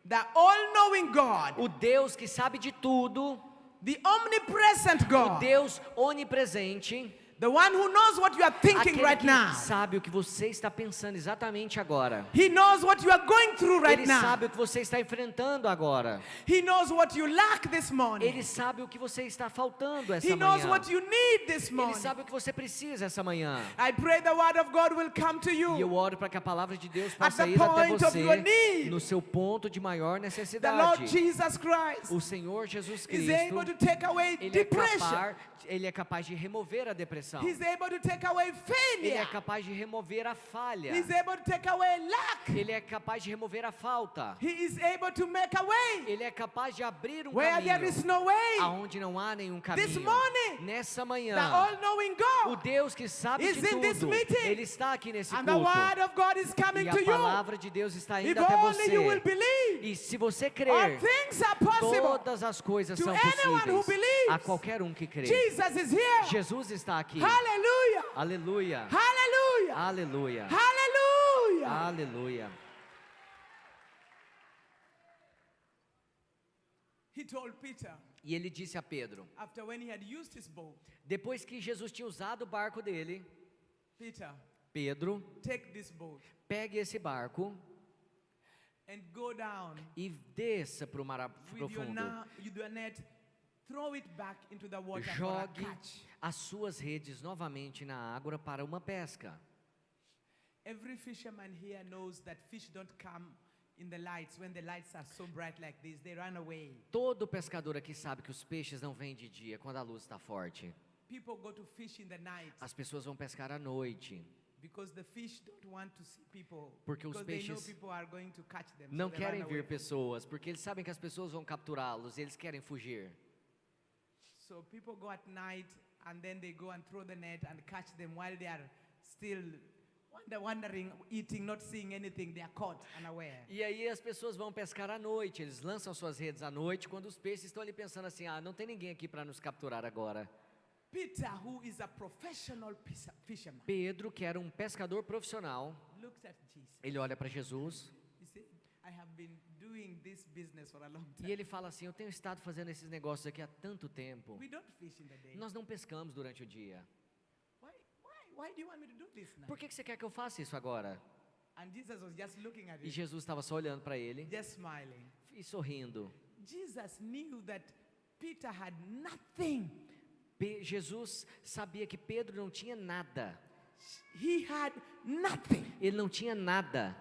the all-knowing God, o Deus que sabe de tudo, the omnipresent o God, Deus onipresente, the one who knows what you are thinking aquele right que now. sabe o que você está pensando exatamente agora. He knows what you are going through right Ele now. sabe o que você está enfrentando agora. He knows what you lack this morning. Ele sabe o que você está faltando essa He knows manhã. what you need this Ele morning. sabe o que você precisa essa manhã. I pray the word of God will come to E eu you. oro para que a palavra de Deus At possa the ir até point of your você need. no seu ponto de maior The Lord necessidade. Jesus Christ O Senhor Jesus is Cristo, able to take away depression. ele é capaz de remover a depressão. He's able to take away Ele é failure. capaz de remover a falha. He's able to take away lack. Ele é capaz de remover a falta. He is able to make a way Ele é capaz de abrir um where there is caminho no way. aonde não há nenhum This caminho. morning, Nessa The manhã, all-knowing o God Deus que sabe is de in this tudo, meeting. Ele está aqui nesse and the word culto. of God is coming E to a you. palavra de Deus está If indo até only you will você. believe, E se você all crer, things are possible. todas as coisas To são anyone who possíveis believes. a qualquer um que crê. Jesus is here. Jesus está aqui. Hallelujah. Aleluia. Hallelujah. Aleluia. Hallelujah. Aleluia. He told Peter, E ele disse a Pedro, after when he had used his boat, depois que Jesus tinha usado o barco dele, Peter, Pedro, take this boat pegue esse barco and go down e desça para o mar with profundo. your net, throw it back into the water for a Jogue catch. as suas redes novamente na água para uma pesca. Every fisherman here knows that fish don't come in the lights. When the lights are so bright like this, they run away. Todo pescador aqui sabe que os peixes não vêm de dia quando a luz está forte. People go to fish in the night As pessoas vão pescar à noite, because the fish don't want to see people, porque os because they know peixes people are going to catch them. não so they run querem away ver from pessoas, porque eles sabem que as pessoas vão capturá-los e eles querem fugir. them. So people go at night and then they go and throw the net and catch them while they are still wandering, eating, not seeing anything. They are caught unaware. E aí as pessoas vão pescar à noite, eles lançam suas redes à noite, quando os peixes estão ali pensando assim, não tem ninguém aqui para nos capturar agora. Peter, who is a professional fisherman, Pedro, que era um pescador profissional, looks at Jesus. ele olha para Jesus He said, I have been doing this business for a long e time. ele fala assim, eu tenho estado fazendo esses negócios aqui há tanto tempo. We don't fish in the day. Nós não pescamos durante o dia. Why do you want me to do this now? Por que você quer que eu faça isso agora? And Jesus was just looking at E him, Jesus estava só olhando para ele just smiling. e sorrindo. Jesus knew that Peter had nothing. Jesus sabia que Pedro não tinha nada. He had nothing. Ele não tinha nada.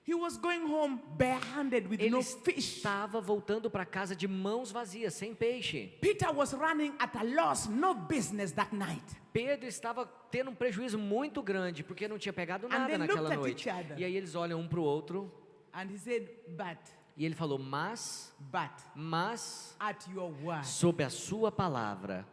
He was going home barehanded with Ele no fish. estava voltando para casa de mãos vazias, sem peixe. Peter was running at a loss, no business that night. Pedro estava tendo um prejuízo muito grande, porque não tinha pegado And nada they naquela looked at noite. each other. E aí eles olham um para o outro, And he said, e ele falou, mas, at your word. sob a sua palavra.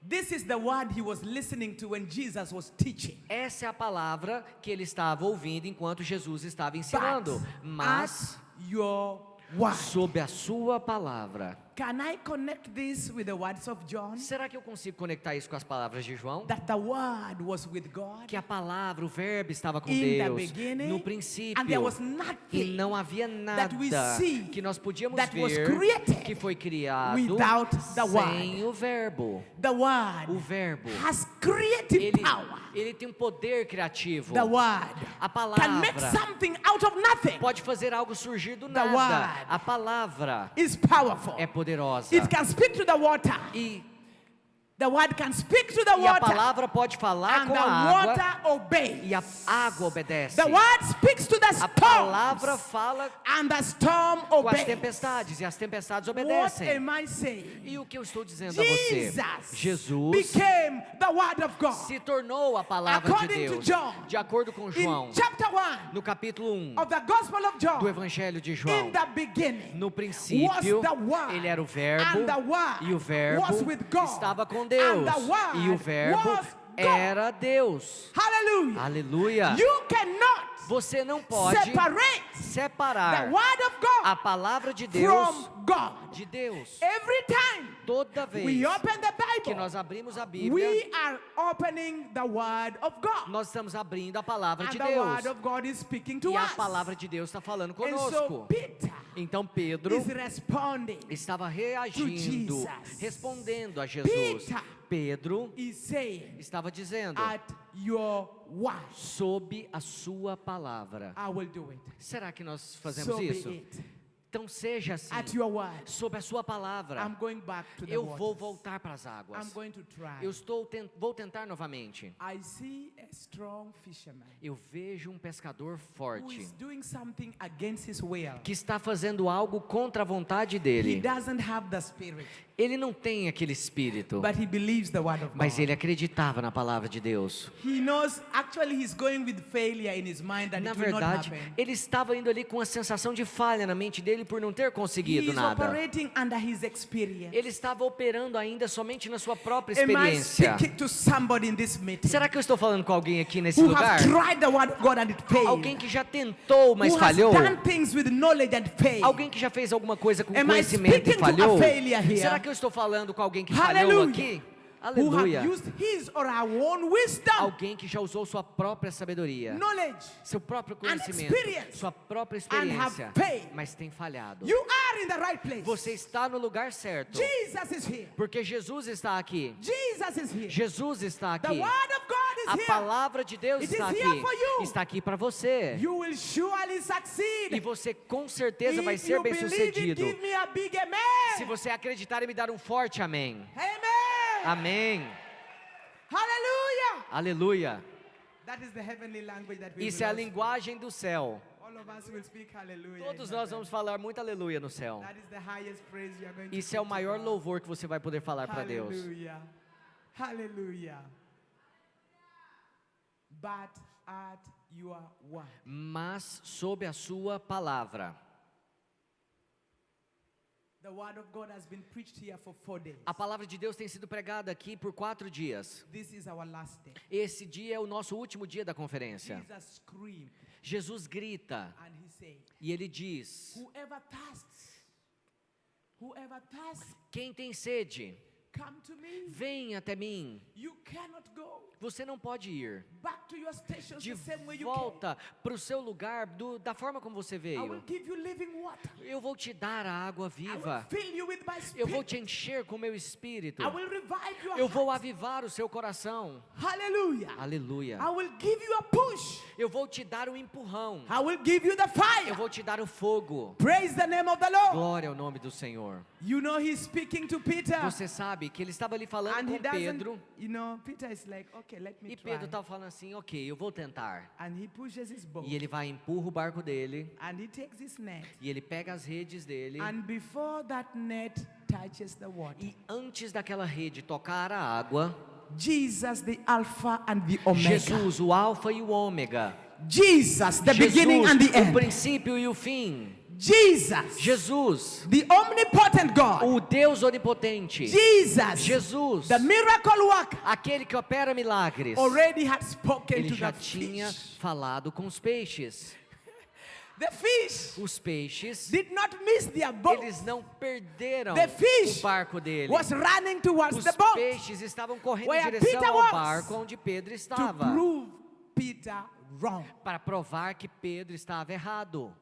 This is the word he was listening to when Jesus was teaching. Essa é a palavra que ele estava ouvindo enquanto Jesus estava ensinando. Mas, at your word. sob a sua palavra. Can I connect this with the words of John? Será que eu consigo conectar isso com as palavras de João? That the word was with God Que a palavra, o verbo estava com in the Deus beginning, no and there princípio. was E nothing não havia nada that we see que nós podíamos that was ver created que foi criado without the sem o verbo. The word O verbo, has creative ele, power. ele tem um poder criativo. The word A can make palavra something out of nothing. pode fazer algo surgir do The nada. word A palavra is powerful. é poderosa. It can speak to the water. E The word can speak to the a water, palavra pode falar and com the a água water obeys. e a água obedece. The word speaks to the A palavra storms, fala and the storm com as obeys. tempestades e as tempestades What obedecem. am I saying? E o que eu estou dizendo a você? Jesus Jesus became the word of God. se tornou a palavra de According to Deus. John, De acordo com João, In chapter 1 no capítulo 1 of the Gospel of do John, Evangelho de in João, the beginning, no princípio, was the Word, ele era o verbo, and the Word e o verbo was with God, estava com and Deus, the Word e o verbo was God. era Deus. Hallelujah. Aleluia! You cannot Você não pode separate the separar Word of a God palavra de Deus from God. de Deus. Every time Toda vez we open the que Bible, nós abrimos a Bíblia, we are opening the Word of God. nós estamos abrindo a palavra And de the Deus. Word of God is speaking to E a us. palavra de Deus está falando And so conosco. Peter Então Pedro is responding. estava reagindo, Jesus. respondendo a Jesus. Peter Pedro is saying, estava dizendo, at your word, sob a sua palavra. I will do it. Será que nós fazemos So be isso? it. Então seja assim, At your word, sob a sua palavra. I'm going back to the Eu vou waters. voltar para as I'm águas. going to try. Vou tentar novamente. I see a strong fisherman Eu vejo um pescador who forte is doing something against his will. que está fazendo algo contra a vontade He dele. doesn't have the spirit, Ele não tem aquele espírito, but he believes the word of mas God. ele acreditava na palavra de Deus. He knows actually he's going with failure in his mind that Na it will not verdade, happen. ele estava indo ali com a sensação de falha na mente dele por não ter He conseguido is nada. operating under his experience. Ele estava operando ainda somente na sua própria Am I experiência. speaking to somebody in this meeting Será que eu estou falando com alguém aqui nesse who lugar? have tried the word of God and it failed? Alguém que já tentou, mas Who falhou? has done things with knowledge and failed? Alguém que já fez alguma coisa com Am I conhecimento e speaking to a falhou? failure here? Será que eu estou falando com alguém que falhou Hallelujah. aqui? Who Aleluia. have used his or our own wisdom, Alguém que já usou sua própria sabedoria, knowledge, seu próprio conhecimento, experience, sua própria and have experiência, faith. mas tem falhado. you are in the right place. Você está no lugar certo, Jesus is here. porque Jesus está aqui. Jesus is here. Jesus está The aqui. word of God is A here. palavra de Deus It está is here aqui. for you. Está aqui para você. You will surely succeed. E você com certeza vai If ser you believe it, bem-sucedido. give me a big amen. Se você acreditar e me dar um forte amém. Amen. Amém. Hallelujah. Aleluia. That is the heavenly language that we Isso é a will all linguagem do céu. speak. All of us will speak hallelujah. Todos in nós heaven. vamos falar muito aleluia no céu. That is the highest praise you are going to Isso é o give to maior God. louvor que você vai poder falar para Deus. Hallelujah. Hallelujah. But at your word. Mas sob a sua palavra. The word of God has been preached here for 4 days. A palavra de Deus tem sido pregada aqui por 4 dias. This is our last day. Esse dia é o nosso último dia da conferência. Jesus screamed Jesus grita and he said, e ele diz: whoever thirsts, quem tem sede, come to me. vem até mim. You cannot go Você não pode ir back to your stations de the same way you came. volta para o seu lugar da forma como você I will veio. give you living water. Eu vou te dar a água I will viva. fill you with my Eu vou spirit. te encher com meu espírito. I will revive your Eu vou heart. avivar o seu coração. Hallelujah. Aleluia. I will give you a push. Eu vou te dar um empurrão. I will give you the Eu fire. vou te dar o fogo. Praise the name of the Lord. Glória ao nome do Senhor. You know he's speaking to Peter. Você sabe, sabe que ele estava ali falando And he com doesn't, Pedro. Peter is like, okay, let me E try. Pedro estava falando assim, ok, eu vou tentar. And he pushes his boat. E ele vai, empurra o barco dele. And he takes his net. E ele pega as redes dele. And before that net touches the water, E antes daquela rede tocar a água, Jesus, the Alpha and the Omega. Jesus, o alfa e o ômega. Jesus, the beginning Jesus, and the o end. princípio e o fim. Jesus, Jesus, the omnipotent God. o Deus onipotente. Jesus, Jesus, the miracle worker, aquele que opera milagres. already had spoken Ele to já the tinha fish. falado com os peixes. The fish Os peixes, did not miss their boat. eles não perderam The fish o barco dele. Was running towards Os the boat peixes estavam correndo where em direção Peter ao was, barco onde Pedro to estava, prove Peter wrong. para provar que Pedro estava errado.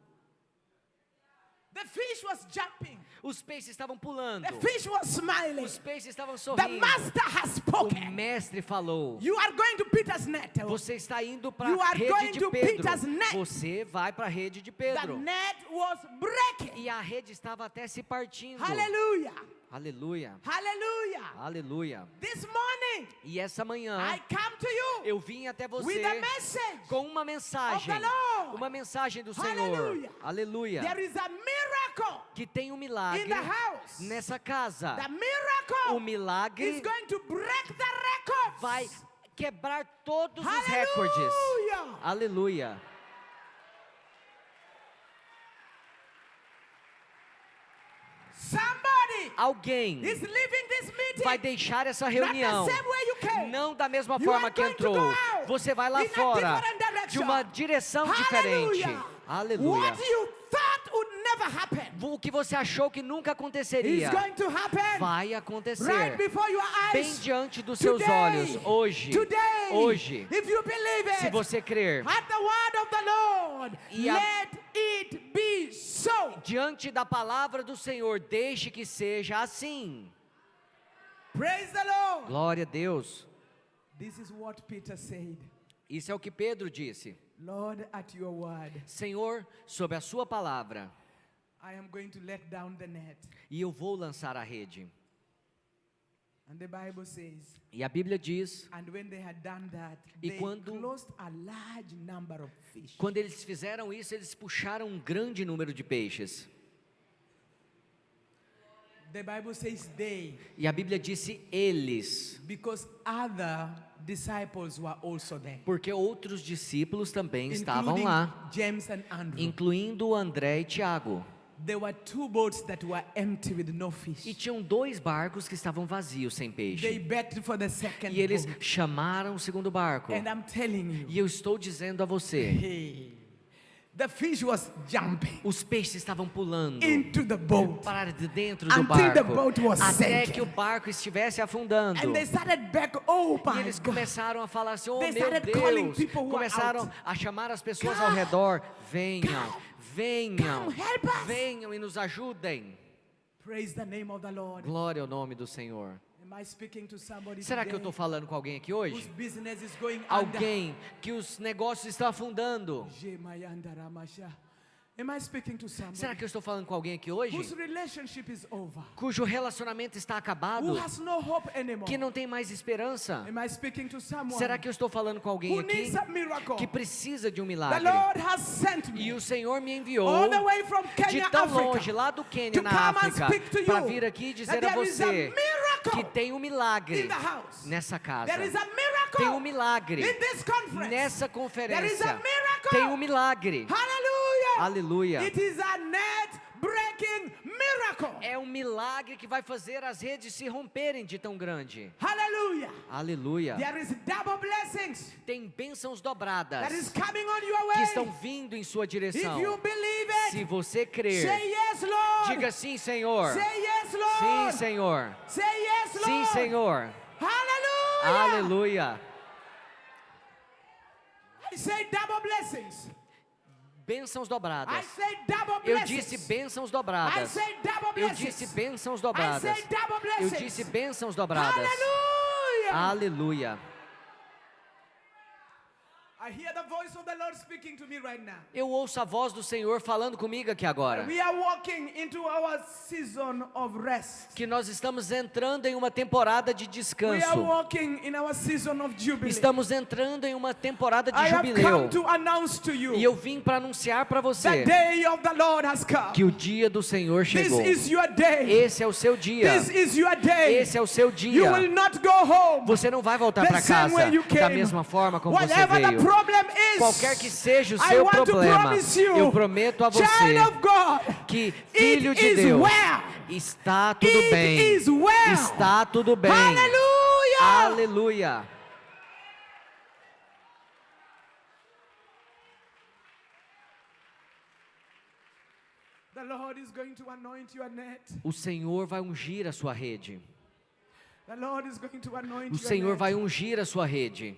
The fish was jumping. Os peixes estavam pulando. The fish was smiling. Os peixes estavam The sorrindo. master has O spoken. mestre falou: You are going to Peter's net. você está indo para You a are rede going de to Pedro. Peter's net. Você vai para a rede de The Pedro. net was breaking. E a rede estava até se partindo. Hallelujah. Aleluia. Hallelujah. Aleluia. This morning, E essa manhã I come to you eu vim até with você a message. com uma mensagem. of the Lord. Uma mensagem do Senhor. Hallelujah. Aleluia. There is a miracle Que tem um in milagre the house. nessa casa. The miracle O milagre is going to break the records. vai quebrar todos os Hallelujah. recordes. Aleluia. Somebody Alguém is leaving this meeting. vai deixar essa Not reunião the same way you came. não da mesma You forma are que going to entrou. go out Você vai lá in a fora different direction. de uma direção diferente. Aleluia. What you thought would never happen O que você achou que nunca aconteceria is going to happen vai acontecer right before your bem eyes. diante dos seus Today, olhos hoje. Today, Hoje, if you believe it, se você crer, at the word of the Lord, E a- let it be so. diante da palavra do Senhor, deixe que seja assim. Praise the Lord. Glória a Deus. This is what Peter said. Isso é o que Pedro disse. Lord, at your word, Senhor, sob a sua palavra, I am going to let down the net. e eu vou lançar a rede. And the Bible says, E a Bíblia diz, and when they had done that, E they quando- closed a large number of fish. quando eles fizeram isso, eles puxaram um grande número de peixes. The Bible says they, E a Bíblia disse eles, because other disciples were also there, porque outros discípulos também estavam including lá, James and Andrew. incluindo André e Tiago. There were two boats that were empty with no fish. E tinham 2 barcos que estavam vazios, sem They peixe. begged for the second E eles boat. chamaram o segundo barco. And I'm telling you, E eu estou dizendo a você, hey, the fish was jumping os peixes estavam pulando into the boat. para de dentro do Until the barco, boat was até sinking. que o barco estivesse afundando. And they started back, oh E my eles God. começaram a falar assim, oh They meu started calling Deus, people who were começaram out. a chamar as pessoas Come. ao redor, venham, venham, Come, help us. venham e nos ajudem. Praise the name of the Lord. Glória ao nome do Senhor. Am I speaking to somebody Será que eu today estou falando com alguém aqui whose hoje? business is going under? Alguém que os negócios estão afundando. Am I speaking to somebody Será que eu estou falando com alguém aqui hoje? whose relationship is over? Cujo relacionamento está acabado, Who has no hope anymore? que não tem mais esperança? Am I speaking to someone Será que eu estou falando com alguém who aqui needs a miracle? que precisa de um The milagre? Lord has sent E me o Senhor me enviou all the way from de Kenya, tão Africa, longe, lá do Quênia, to na come and África, speak to para you vir aqui dizer that a there is a você miracle que tem um milagre in the house. nessa casa. There is a miracle Tem um milagre in this conference. nessa There is a conferência. miracle. Tem um milagre. Hallelujah. Aleluia. It is a net-breaking miracle. É um milagre que vai fazer as redes se romperem de tão grande. Hallelujah. Aleluia. There is double blessings Tem bênçãos dobradas that is coming on your que way. estão vindo em sua If direção. you believe Se it, você crer, say yes, Lord. diga sim, Senhor. Say yes, Lord. Sim, Senhor. Say yes, Lord. Sim, Senhor. Hallelujah. Aleluia. I say double blessings. Bênçãos I dobradas. say double Eu blessings. disse bênçãos I dobradas. say double Eu blessings. disse bênçãos I dobradas. say double Eu blessings. disse bênçãos dobradas. Hallelujah. Aleluia. I hear the voice of the Lord speaking to me right now. Eu ouço a voz do Senhor falando comigo aqui agora. We are walking into our season of rest. Que nós estamos entrando em uma temporada de We are descanso. walking in our season of jubilee. Estamos entrando em uma temporada de I have jubileu. come to announce to you E eu vim para anunciar para the você day of the Lord has come. que o dia do Senhor This chegou. is your day. Esse é o seu dia. This is your day. Esse é o seu You dia. will not go home Você não vai voltar the para same casa way you da came. mesma forma como você Whatever the veio. problem is, Qualquer que seja o I seu want to problema, promise you, eu prometo a child você of God, que, filho de is Deus, well. está tudo It bem. is well. Está tudo bem. Hallelujah. Aleluia. The Lord is going to anoint your net. O Senhor vai ungir a sua rede. The Lord is going to anoint O your Senhor net. vai ungir a sua rede.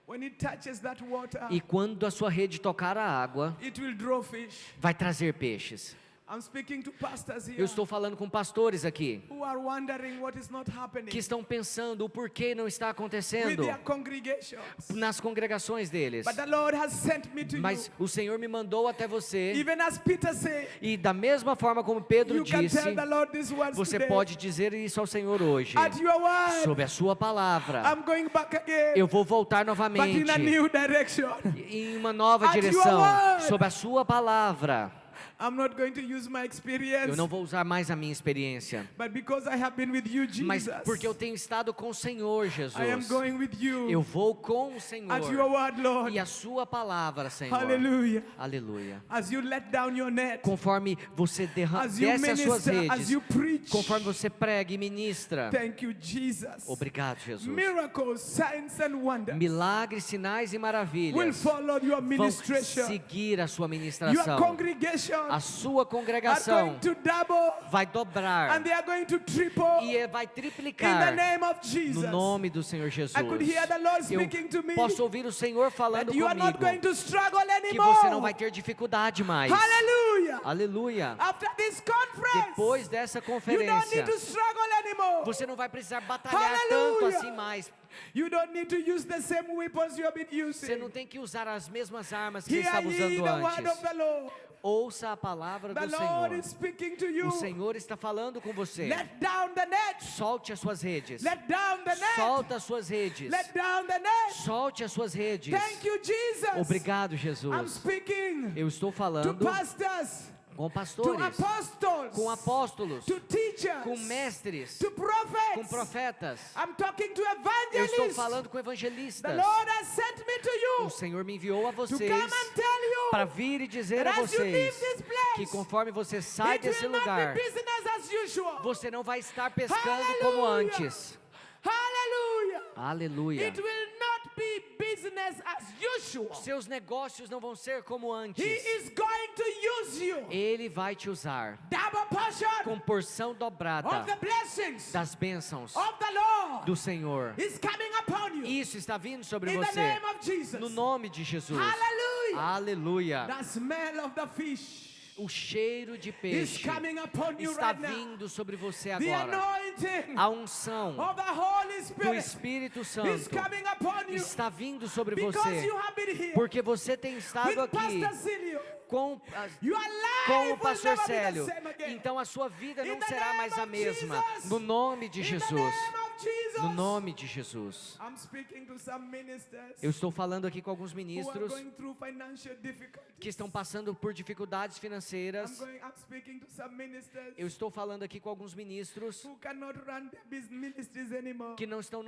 When it touches that water, E quando a sua rede tocar a água, it will draw fish. vai trazer peixes. I'm speaking to pastors here Eu estou falando com pastores aqui who are wondering what is not happening que estão pensando o porquê não está with acontecendo their congregations. nas congregações deles. But the Lord has sent me to Mas you. o Senhor me mandou até você. Even as Peter said, E da mesma forma como Pedro you can disse, tell the Lord these words você today. pode dizer isso ao Senhor hoje. At your word, Sob a sua palavra, I'm going back again, eu vou voltar but in novamente a new direction. em uma nova At your direção. word. Sob a sua palavra. I'm not going to use my experience, Eu não vou usar mais a minha experiência. but because I have been with you, Mas Jesus, porque eu tenho estado com o Senhor, I am Jesus. going with you Eu vou com o at your Senhor. word, Lord. E a sua palavra, Senhor. Hallelujah. Aleluia. As you let down your net, Conforme você as you desce as suas minister, as redes, you preach, conforme você prega e ministra. thank you, Jesus. Obrigado, Jesus. Miracles, signs and wonders Milagres, sinais e will maravilhas follow your vão ministration. seguir a sua Your ministração. congregation A sua are congregação going to double vai dobrar and they are going to triple e vai in the triplicar name of Jesus. no nome do Senhor Jesus. I could hear the Lord speaking to Eu me posso ouvir o Senhor falando that you are not going comigo to struggle que você não anymore. vai ter dificuldade mais. Hallelujah. Aleluia. After this conference, Depois dessa you don't conferência, need to struggle anymore. você não vai precisar batalhar Hallelujah. tanto assim mais. You don't need to use the same weapons you have been Você não using. tem que usar as mesmas armas que você Hear estava ye usando the word of antes. the Lord. Ouça a palavra The do Lord Senhor. is speaking to you. O Senhor está falando com você. Let down the net. Solte as suas redes. Let down the net. Solta as suas redes. Let down the net. Solte as suas redes. Thank you, Jesus. Obrigado, I'm Jesus. speaking Eu estou to falando pastors, com to pastores, apostles, com apóstolos, to teachers, com mestres, to prophets. com profetas. I'm talking to Eu estou evangelists. falando com The evangelistas. Lord has sent me to O you Senhor me enviou a to vocês come and tell you para vir e dizer a that as you leave vocês this place, que conforme você sai it desse will not lugar, be business as usual. você não vai estar pescando como Hallelujah. antes. Hallelujah. Aleluia. It will not be business as usual. Seus negócios não vão ser como He antes. is going to use you. Ele vai te usar Double portion com porção dobrada of the blessings das bênçãos of the Lord do Senhor. is coming upon you. Isso está vindo sobre In the você. name of Jesus. No nome de Jesus. Hallelujah. Aleluia. The smell of the fish O cheiro de is peixe coming upon you está right now. vindo sobre você The agora. anointing A unção of the Holy do Spirit Espírito is Santo coming upon you está vindo sobre because você. you have been here Porque você tem estado with aqui Pastor Celio. com, Your com o life will pastor never be the Célio. same again. Então a sua vida In não the será name mais a of mesma. Jesus. No nome de In the Jesus. name of Jesus. No nome de Jesus. I'm speaking to some ministers Eu estou falando aqui com alguns who are ministros going through financial difficulties. que estão passando por dificuldades financeiras. I'm speaking to some ministers Eu estou falando aqui com alguns ministros who cannot run their business ministries anymore que não estão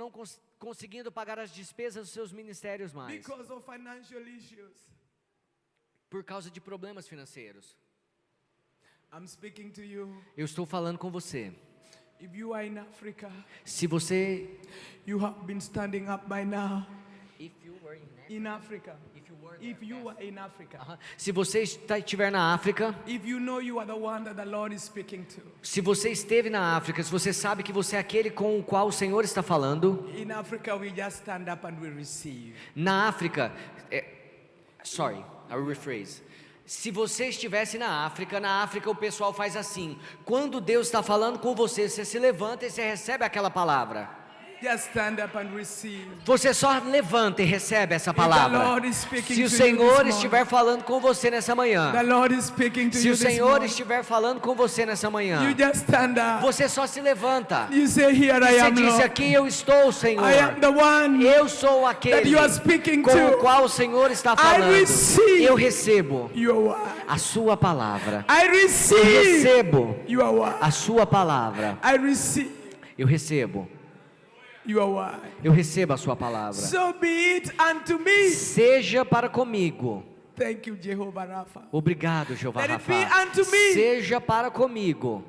conseguindo pagar as despesas dos seus ministérios mais because of financial issues. por causa de problemas financeiros. I'm speaking to you. Eu estou falando com você. If you are in Africa, Se você you have been standing up by now. In Africa. If you are in Africa. Se você estiver na África, If you know you are the one that the Lord is speaking to. se você esteve na África, se você sabe que você é aquele com o qual o Senhor está falando, In Africa, we just stand up and we receive. na África, sorry, I will rephrase. Se você estivesse na África o pessoal faz assim. Quando Deus está falando com você, você se levanta e você recebe aquela palavra. Just stand up and receive. Você só levanta e recebe essa If the palavra. Lord is speaking Se o to you Senhor this estiver morning, falando com você nessa manhã, the Lord is speaking to se you o this Senhor morning, estiver falando com você nessa manhã, you just stand up. você só se levanta. You say, here I Você am, diz: Lord. aqui eu estou, Senhor. I am the one Eu sou that aquele you are speaking com o to. qual o Senhor está falando. receive Eu recebo your word. a sua palavra. I Eu receive recebo your word. a sua palavra. I receive Eu recebo. your word. Eu recebo a sua palavra. So be it unto me. Seja para comigo. Thank you, Jehovah Rapha. Obrigado, Jeová Let it be Rafa. unto me. Seja para comigo,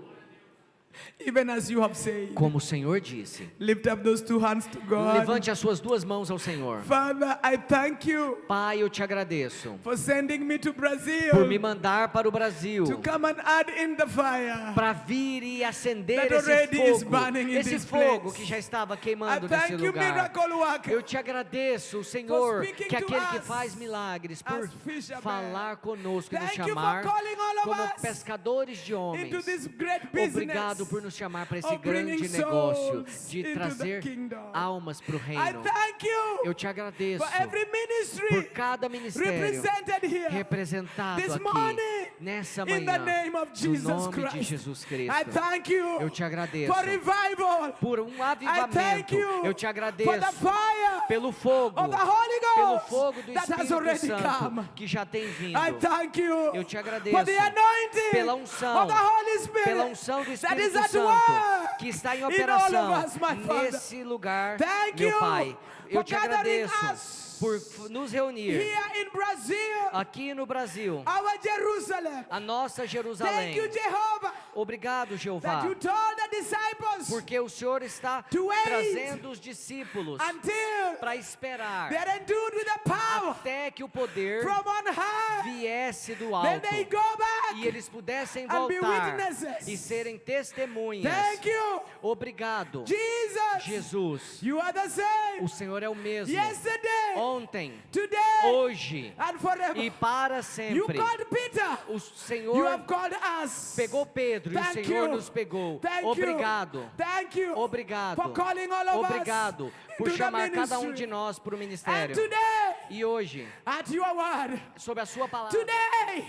Even as you have said. como o Senhor disse. Lift up those two hands to God. Levante as suas duas mãos ao Senhor. Father, I thank you Pai, eu te agradeço for sending me to Brazil por me mandar para o Brasil, to come and add in the fire. para vir e acender That esse already is fogo, burning in esse this fogo place. que já estava I queimando nesse thank you, lugar. miracle worker. Eu te agradeço, Senhor, speaking que to aquele que us faz milagres, por as fishermen. falar conosco e nos Thank you for chamar calling all of como us pescadores de into homens. this great business. Obrigado por nos chamar para esse of bringing grande negócio souls de into trazer the kingdom. almas para o I reino. thank you Eu te agradeço for every por ministry cada ministério represented here representado this aqui morning nessa in the manhã, name of no Jesus nome de Christ. Jesus I Cristo. thank you Eu te agradeço for revival. por um I thank avivamento. you Eu te for the agradeço fire pelo fogo, of the Holy pelo Ghost fogo do that has Espírito already Santo come. que já tem vindo. I thank you Eu te for agradeço the anointing pela unção, of the Holy Spirit pela unção do that is Espírito at Santo work que está em in all operação of us, my Father. nesse lugar, Thank meu you Pai. Eu for te gathering agradeço us por nos reunir here in Brazil, aqui no Brasil, our Jerusalem. a nossa Thank Jerusalém. you, Jehovah, Obrigado, that Jeová, you told the disciples porque o Senhor está to wait trazendo os discípulos until para esperar they are endued with the power até que o poder from on high. viesse do Then alto they go back e eles pudessem and be voltar witnesses. e serem testemunhas. Thank you, Obrigado, Jesus. Jesus. You are the same O Senhor é o mesmo yesterday, ontem, today, hoje and forever. e para You sempre. called Peter. O You Senhor have called us. pegou Pedro e o Thank Senhor you. nos pegou. Thank Obrigado. you. Thank you Obrigado. for calling all of Obrigado us por into the chamar cada um ministry. de nós para o And ministério. today, E hoje, at your word, sob a sua palavra, today,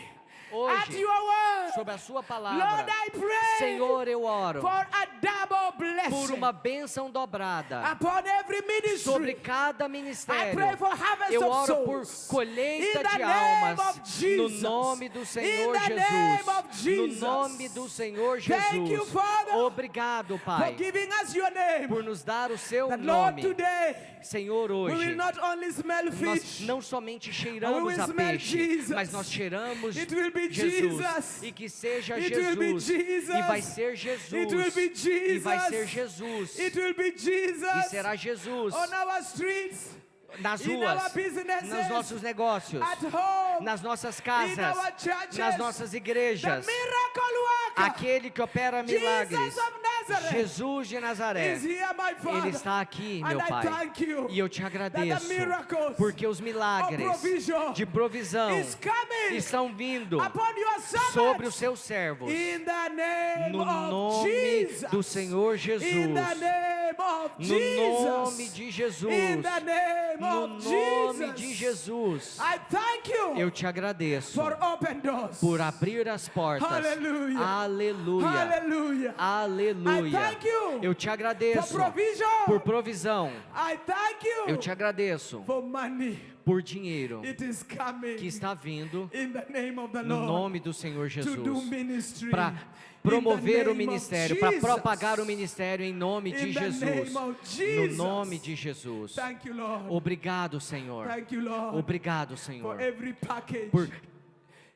at hoje, your word, sob a sua Lord, palavra, I pray Senhor, eu oro for a double blessing por uma bênção dobrada upon every sobre ministry. cada I ministério. pray for harvest Eu of oro por souls. colheita In the de name almas of no Jesus. nome do Senhor In the name of Jesus. No Jesus. nome do Senhor Thank you, Jesus. Father, Obrigado, for Pai, giving us your name. por nos dar o seu That Lord, nome. today Senhor, we will hoje not only smell nós fish, não somente we cheiramos will a smell peixe, Jesus. mas nós cheiramos It will be Jesus. Jesus. E que seja It will be Jesus. Jesus. E vai ser Jesus. It will be E vai Jesus. ser Jesus. It will be E Jesus será Jesus on our streets, nas in our ruas, businesses, nos nossos negócios, at home, nas nossas in casas, our churches. nas nossas The igrejas. miracle worker, Aquele que opera milagres, Jesus of Nazareth, Jesus de Nazaré, is here, my Father. Ele está aqui, And meu I Pai. thank you E eu te agradeço, that the miracles porque os milagres of provision de provisão is coming estão vindo upon your servants. sobre os seus servos. In the name No of nome Jesus. do Senhor Jesus. In the name of No Jesus. nome de Jesus. In the name No of nome Jesus. de Jesus. I thank you Eu te agradeço for open doors. por abrir as portas. Hallelujah. Aleluia. Hallelujah. I Aleluia. thank you Eu te agradeço for provision. por provisão. I thank you Eu te agradeço for money. por dinheiro It is coming que está vindo in the name of the no Lord nome do Senhor to do Jesus ministry. para In promover the o name of ministério, para Jesus. propagar o ministério em nome de In the Jesus. name of No Jesus. nome de Jesus. Thank you, Lord. Obrigado, Senhor. Thank you, Lord, Obrigado, for Senhor. every package, Por,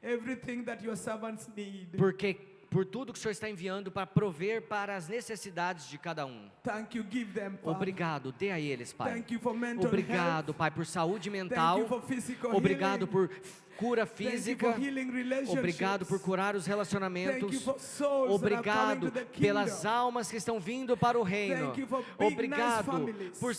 everything that your servants need. porque por tudo que o Senhor está enviando para prover para as necessidades de cada um. Thank you, give them, Father. Obrigado, dê a eles, Pai. Thank you for mental Obrigado, health. Pai, por saúde Thank mental. you for physical Obrigado healing. por cura Thank you física. for healing relationships. Obrigado por curar os Thank you relacionamentos. for souls Obrigado that are coming to the pelas kingdom. almas que estão vindo para o reino. Thank you for big, Obrigado nice families. por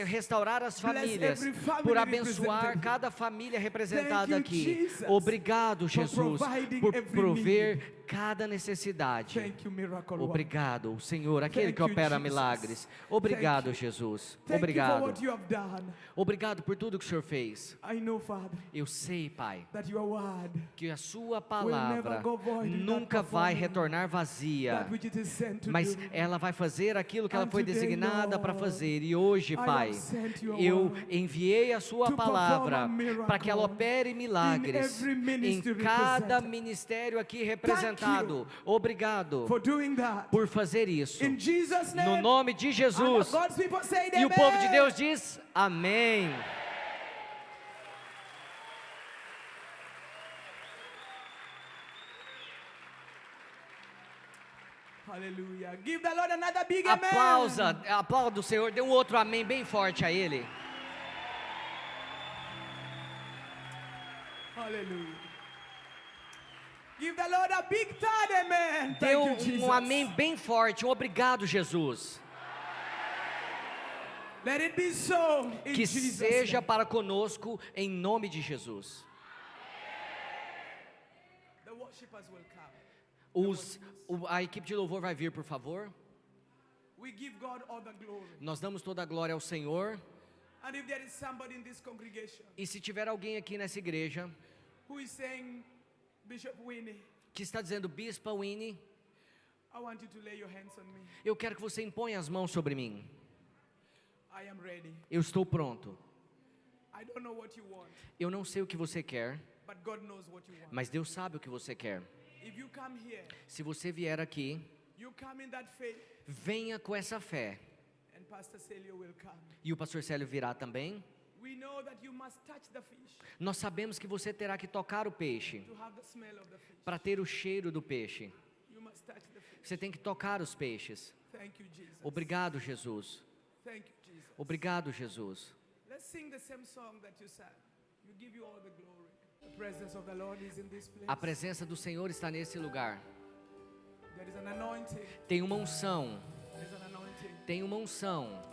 restaurar as Bless famílias, every family por abençoar represented. cada família representada Thank you, aqui. Jesus, Obrigado, Jesus, providing por every prover cada necessidade. Thank you, miracle worker. Obrigado, o Senhor, aquele Thank que you, opera Jesus. milagres. Obrigado, Thank you. Jesus. Thank you for Obrigado. what you have done. Obrigado por tudo que o Senhor fez. I know, Father, Eu sei, Pai, that your word, que a sua palavra never go void in that nunca vai performing retornar vazia, that which it is sent to mas do. ela vai fazer aquilo que ela And foi today, designada para Lord, fazer. E hoje, I Pai, have sent your eu word enviei a sua to palavra perform a miracle para que ela opere milagres in every em ministry cada represented. ministério aqui representado. Obrigado For doing that. por fazer isso. In Jesus' No name. nome de And Jesus. God's people say E o povo de amen. Deus diz amém. Hallelujah. Give the Lord another big Aplauda o Senhor, dê um outro amém bem forte a Ele. Hallelujah. Give the Lord a big third amen. Dê Thank you, Jesus. um amém bem forte, um obrigado, Jesus. Let it be so in Que Jesus' seja name. para conosco em nome de Jesus. The worshipers will come. A equipe de louvor vai vir, por favor. We give God all the glory. Nós damos toda a glória ao Senhor. And if there is somebody in this congregation E se tiver alguém aqui nessa igreja who is saying, Bishop Winnie, que está dizendo, Bispa Winnie, I want you to lay your hands on me. eu quero que você imponha as mãos sobre mim. I am ready. Eu estou pronto. I don't know what you want, Eu não sei o que você quer, but God knows what you want. mas Deus sabe o que você quer. If you come here, Se você vier aqui, you come in that faith, venha com essa fé. and Pastor Celio will come. E o pastor Célio virá também. We know that you must touch the fish Nós sabemos que você terá que tocar o peixe to have the smell of the fish. para ter o cheiro do peixe. You must touch the fish. Você tem que tocar os peixes. Thank you, Jesus. Obrigado, Jesus. Thank you, Jesus. Obrigado, Jesus. Let's sing the same song that you sang. We give you all the glory. The presence of the Lord is in this place. A presença do Senhor está nesse lugar. There is an anointing. Tem uma unção. There is an anointing. Tem uma unção.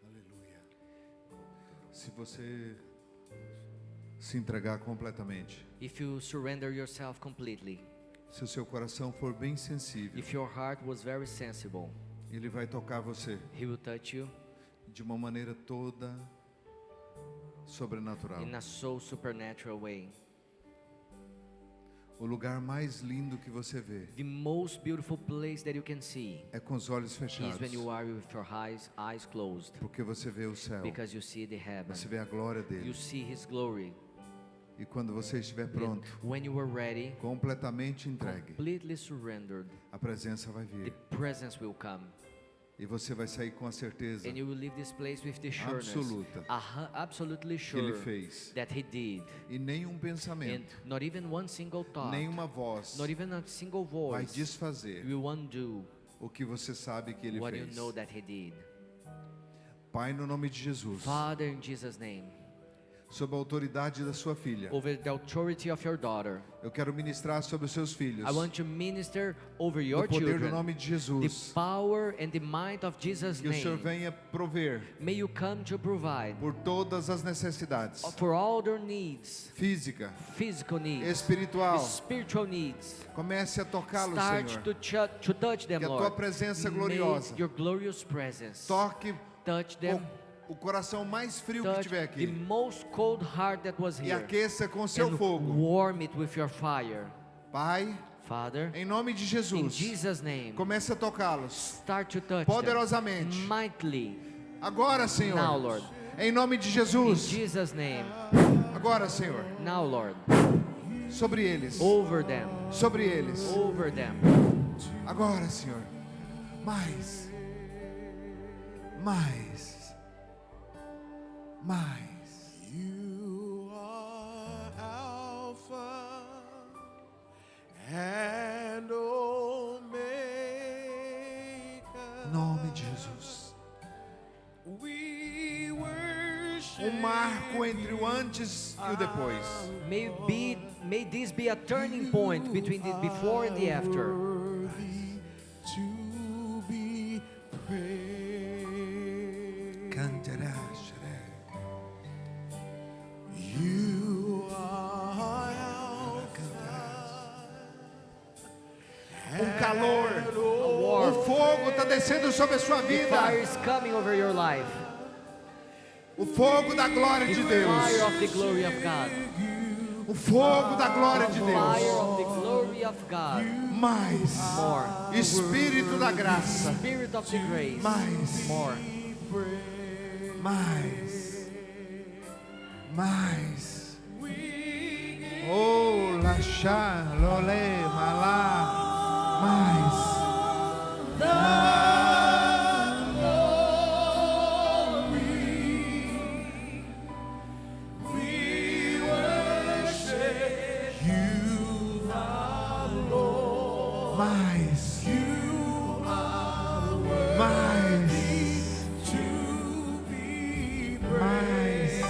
Aleluia. Se você se entregar completamente, If you surrender yourself completely, se o seu coração for bem sensível, if your heart was very sensible, Ele vai tocar você He will touch you de uma maneira toda sobrenatural. in a so supernatural way. O lugar mais lindo que você vê The most beautiful place that you can see é com os olhos is fechados, when you are with your eyes closed, porque você vê o céu, because you see the heaven, você vê a glória you dele. see His glory. E quando você estiver And pronto, when you are ready, completamente entregue, completely surrendered, a presença vai the vir. presence will come, E você vai sair com a certeza and you will leave this place with the sureness, absoluta absolutely que Ele sure fez. that He did, E nenhum and pensamento, not even one single thought, nenhuma voz not even a single vai voice desfazer will undo o que você sabe que Ele what you fez. know that He did. Pai, no nome de Jesus, Father, in Jesus' name, sob a autoridade da sua filha, over the authority of your daughter, eu quero ministrar sobre os seus filhos, I want to minister over no your poder do children, nome de the Jesus, power and the might of Jesus' que o Senhor name. venha prover May you come to provide por todas as necessidades, for all their needs, física, physical needs, espiritual. spiritual needs. Comece a tocá-los, Start Senhor. to touch them, Que a tua Lord. presença May gloriosa your glorious presence toque touch them, o coração mais frio que touch tiver the aqui most cold heart that was e here, aqueça com seu and fogo. warm it with your fire. Pai, Father, em nome de in Jesus, Jesus' name, comece a tocá-los start to touch them poderosamente. mightily. Agora, Senhor, Now, Lord. em nome de In Jesus, Jesus' name, agora, Senhor, now, Lord, sobre eles, over them, sobre eles, over them. agora, Senhor, mais, mais. You are Alpha and Omega. Em nome de Jesus. We worship Marco entre o antes e o depois. May this be a turning point between the before and the after. worthy to be praised. Cantarás. You are Alpha Calor. and O fogo está descendo sobre a sua The vida. fire is coming over your life. O fogo da glória The de fire Deus. of the glory of God. O fogo da glória de The fire Deus. of the glory of God. Mais. More. Espírito da graça. Spirit of the grace. Mais. More. Mais. Mais. Oh, laxá, lolé, malá. Mais. Mais. Mais. Mais.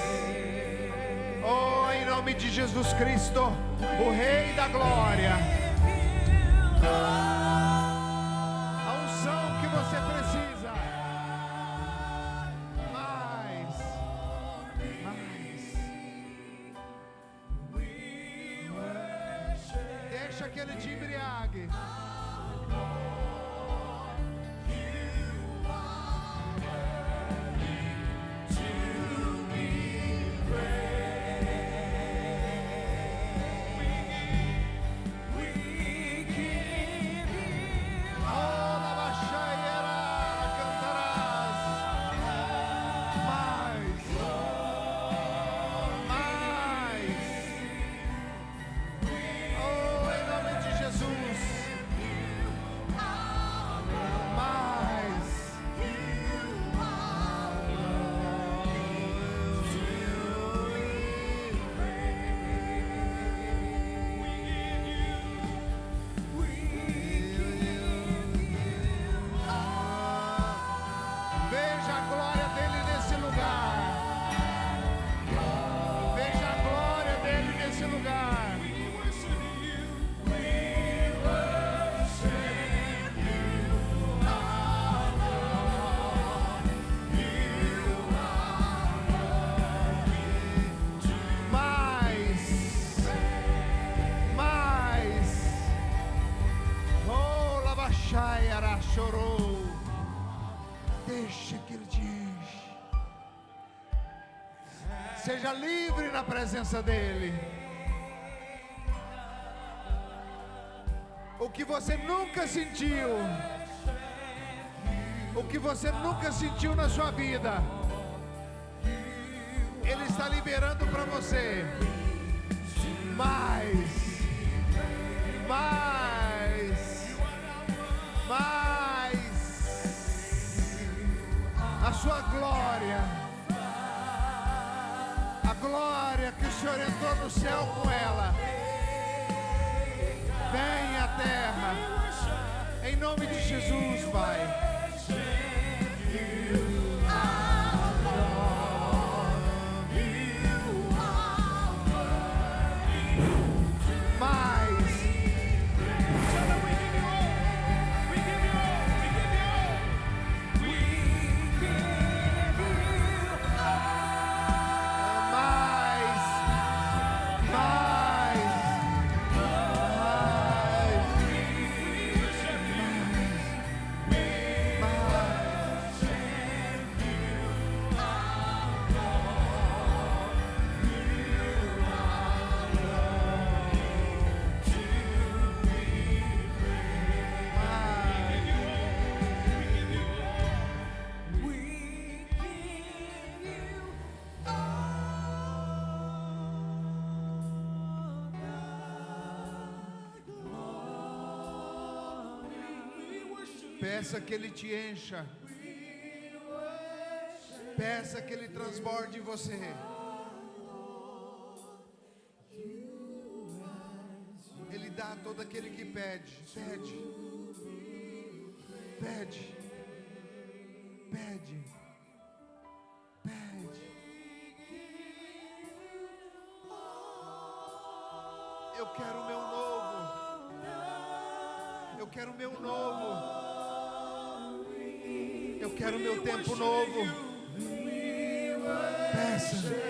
Oh, em nome de Jesus Cristo, o Rei da Glória. A unção que você precisa. Mais. Mais. Deixa que Ele te embriague. Chorou. Deixa que Ele te enche. Seja livre na presença dEle. O que você nunca sentiu, o que você nunca sentiu na sua vida, Ele está liberando para você. Mais. A sua glória, a glória que o Senhor entrou no céu com ela, vem à terra, em nome de Jesus, Pai. Peça que Ele te encha. Peça que Ele transborde em você. Ele dá todo todo aquele que pede, pede, pede, pede, pede. Eu quero o meu novo. Eu quero o meu novo. Eu quero o meu tempo novo. Peça.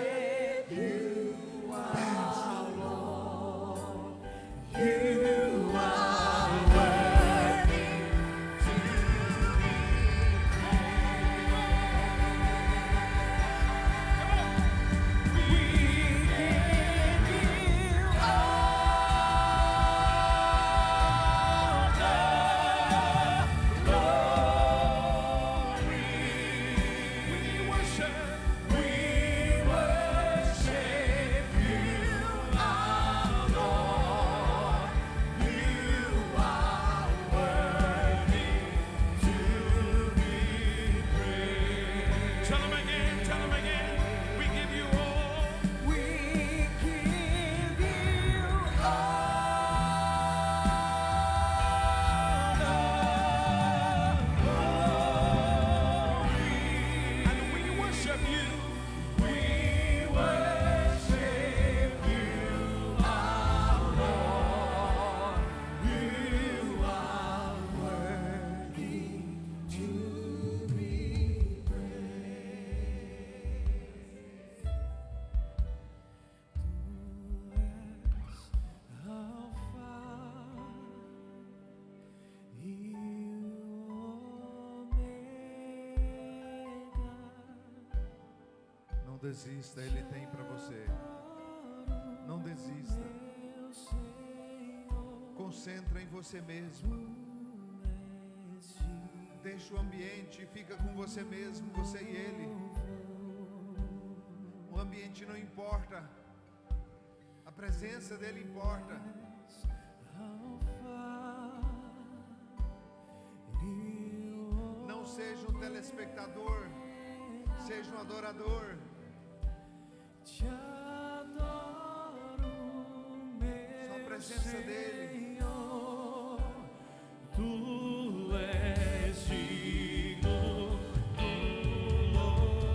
Não desista, Ele tem para você. Não desista. Concentra em você mesmo. Deixa o ambiente e fica com você mesmo, você e Ele. O ambiente não importa. A presença dEle importa. Não seja um telespectador, seja um adorador. Só a presença dEle. Tu és digno do louvor.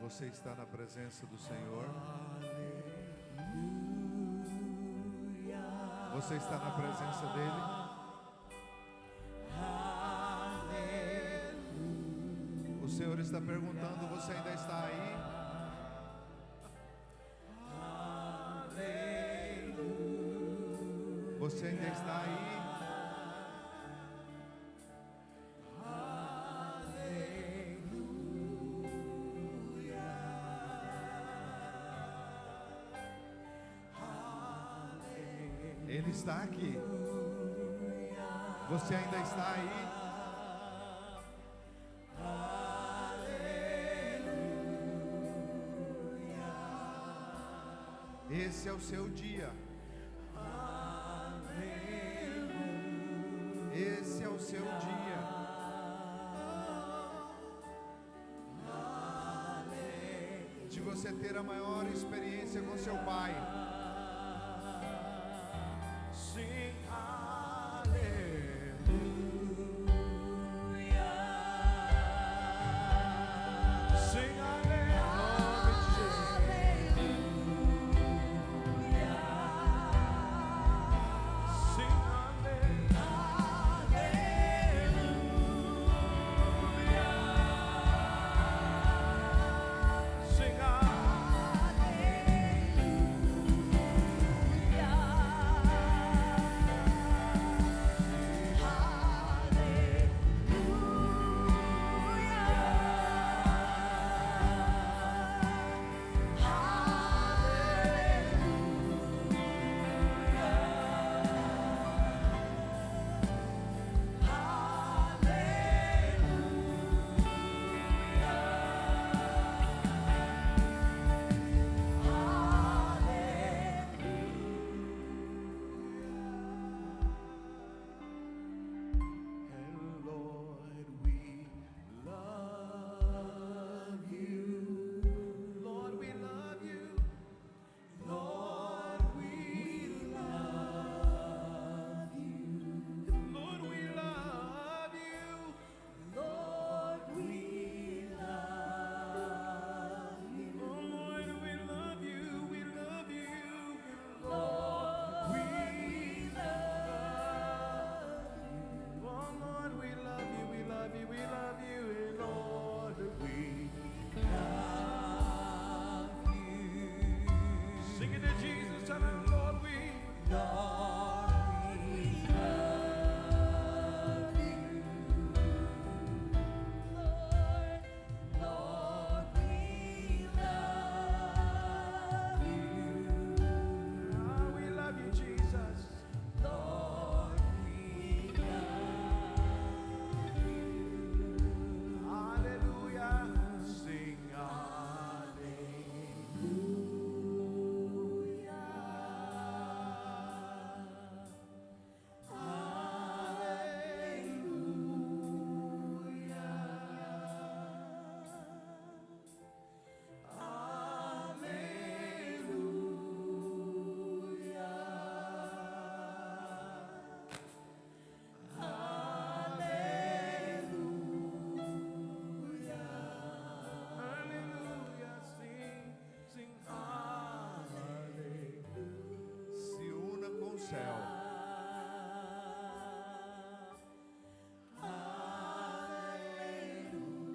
Você está na presença do Senhor. Você está na presença dele. O Senhor está perguntando: você ainda está aí? Você ainda está aí? Ele está aqui. Você ainda está aí? Esse é o seu dia. Esse é o seu dia. De você ter a maior experiência com seu Pai. Sing hallelujah. Sing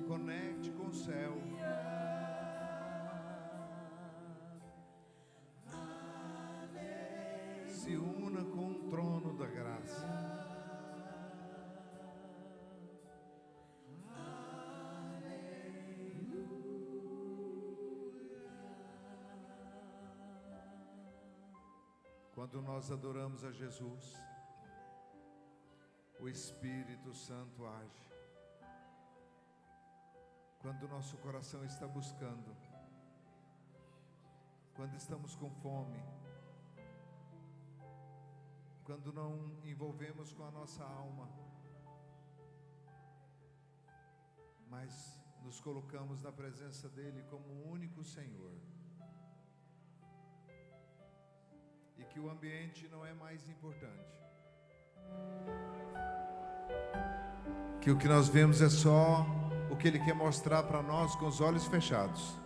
Conecte com o céu. Se una com o trono da graça. Quando nós adoramos a Jesus, o Espírito Santo age. Quando o nosso coração está buscando, quando estamos com fome, quando não envolvemos com a nossa alma, mas nos colocamos na presença dEle como o único Senhor, e que o ambiente não é mais importante, que o que nós vemos é só o que Ele quer mostrar para nós com os olhos fechados.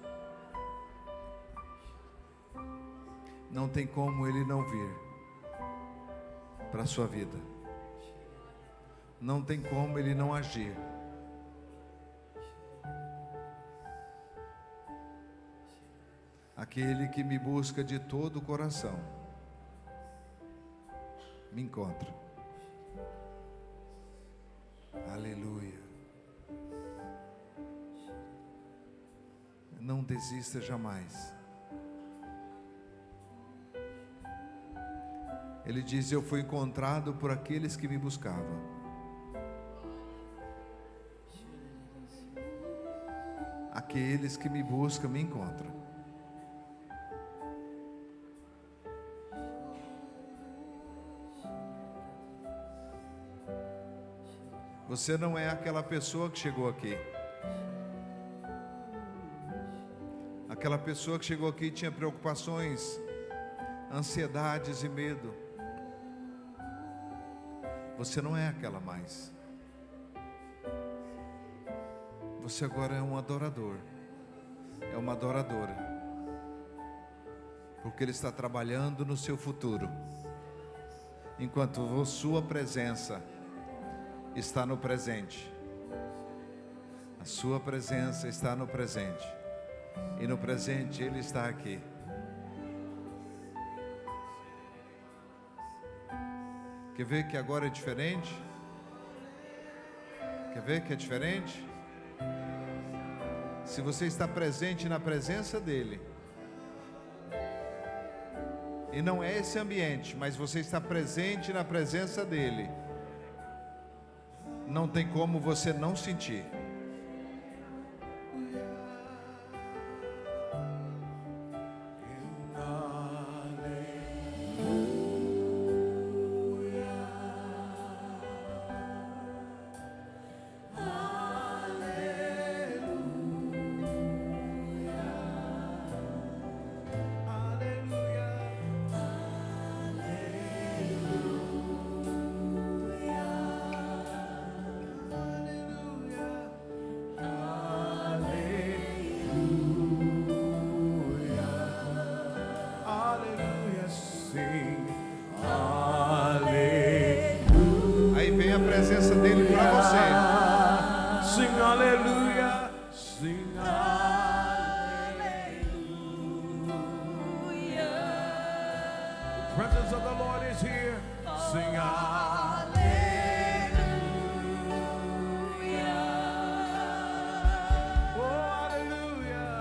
não tem como Ele não vir para a sua vida. Não tem como Ele não agir. Aquele que me busca de todo o coração, me encontra. Aleluia. Não desista jamais. Ele diz: eu fui encontrado por aqueles que me buscavam. Aqueles que me buscam me encontram. Você não é aquela pessoa que chegou aqui. Aquela pessoa que chegou aqui tinha preocupações, ansiedades e medo. Você não é aquela mais. Você agora é um adorador. É uma adoradora. Porque Ele está trabalhando no seu futuro. Enquanto sua presença está no presente. A sua presença está no presente. E no presente Ele está aqui. Quer ver que agora é diferente? Quer ver que é diferente? Se você está presente na presença dEle, e não é esse ambiente, mas você está presente na presença dEle, não tem como você não sentir. Aí vem a presença dele para você. Sing hallelujah, sing hallelujah. The presence of the Lord is here. Sing hallelujah. Oh, hallelujah.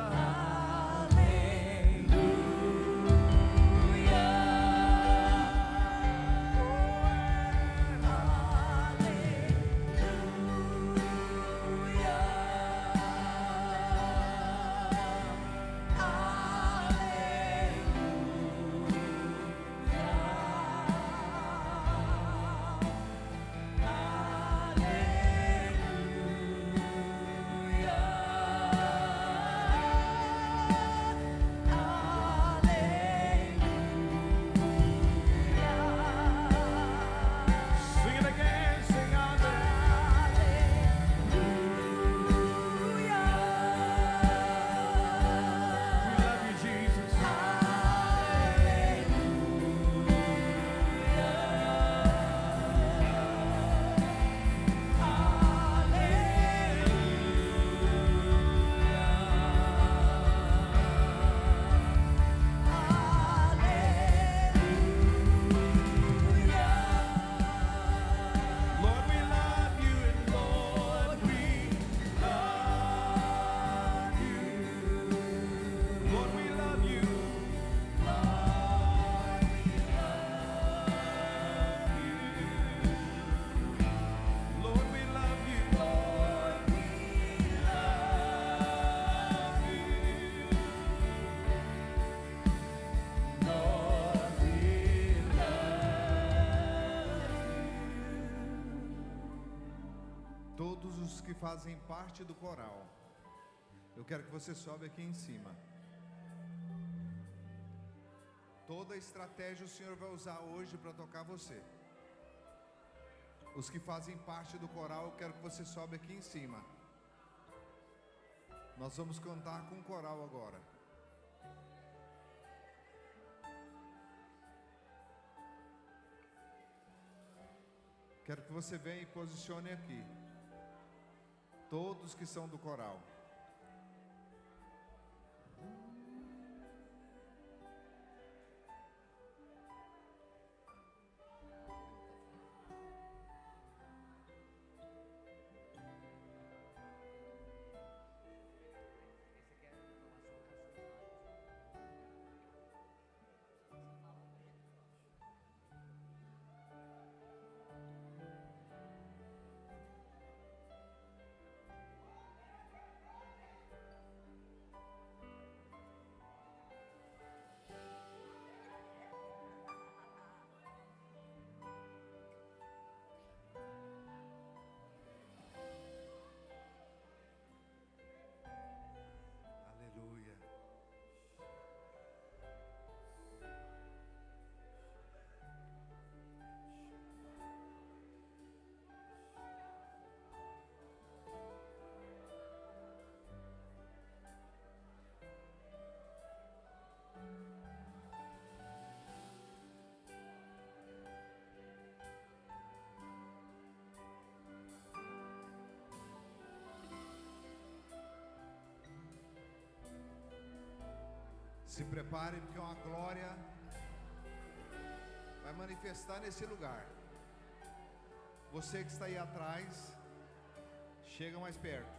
Sing it again, sing hallelujah. We love you, Jesus. Lord, we love you, and Lord, we love you. Lord, we love you. Lord, we love you. Lord, we love you. Lord, we Todos os que fazem parte do coral, eu quero que você sobe aqui em cima. Toda a estratégia o Senhor vai usar hoje para tocar você. Os que fazem parte do coral, eu quero que você sobe aqui em cima. Nós vamos cantar com o coral agora. Quero que você venha e posicione aqui. Todos que são do coral. Aleluia. Se prepare, porque uma glória vai manifestar nesse lugar. Você que está aí atrás, chega mais perto.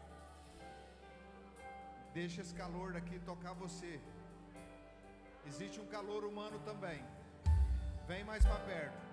Deixa esse calor daqui tocar você. Existe um calor humano também. Vem mais para perto.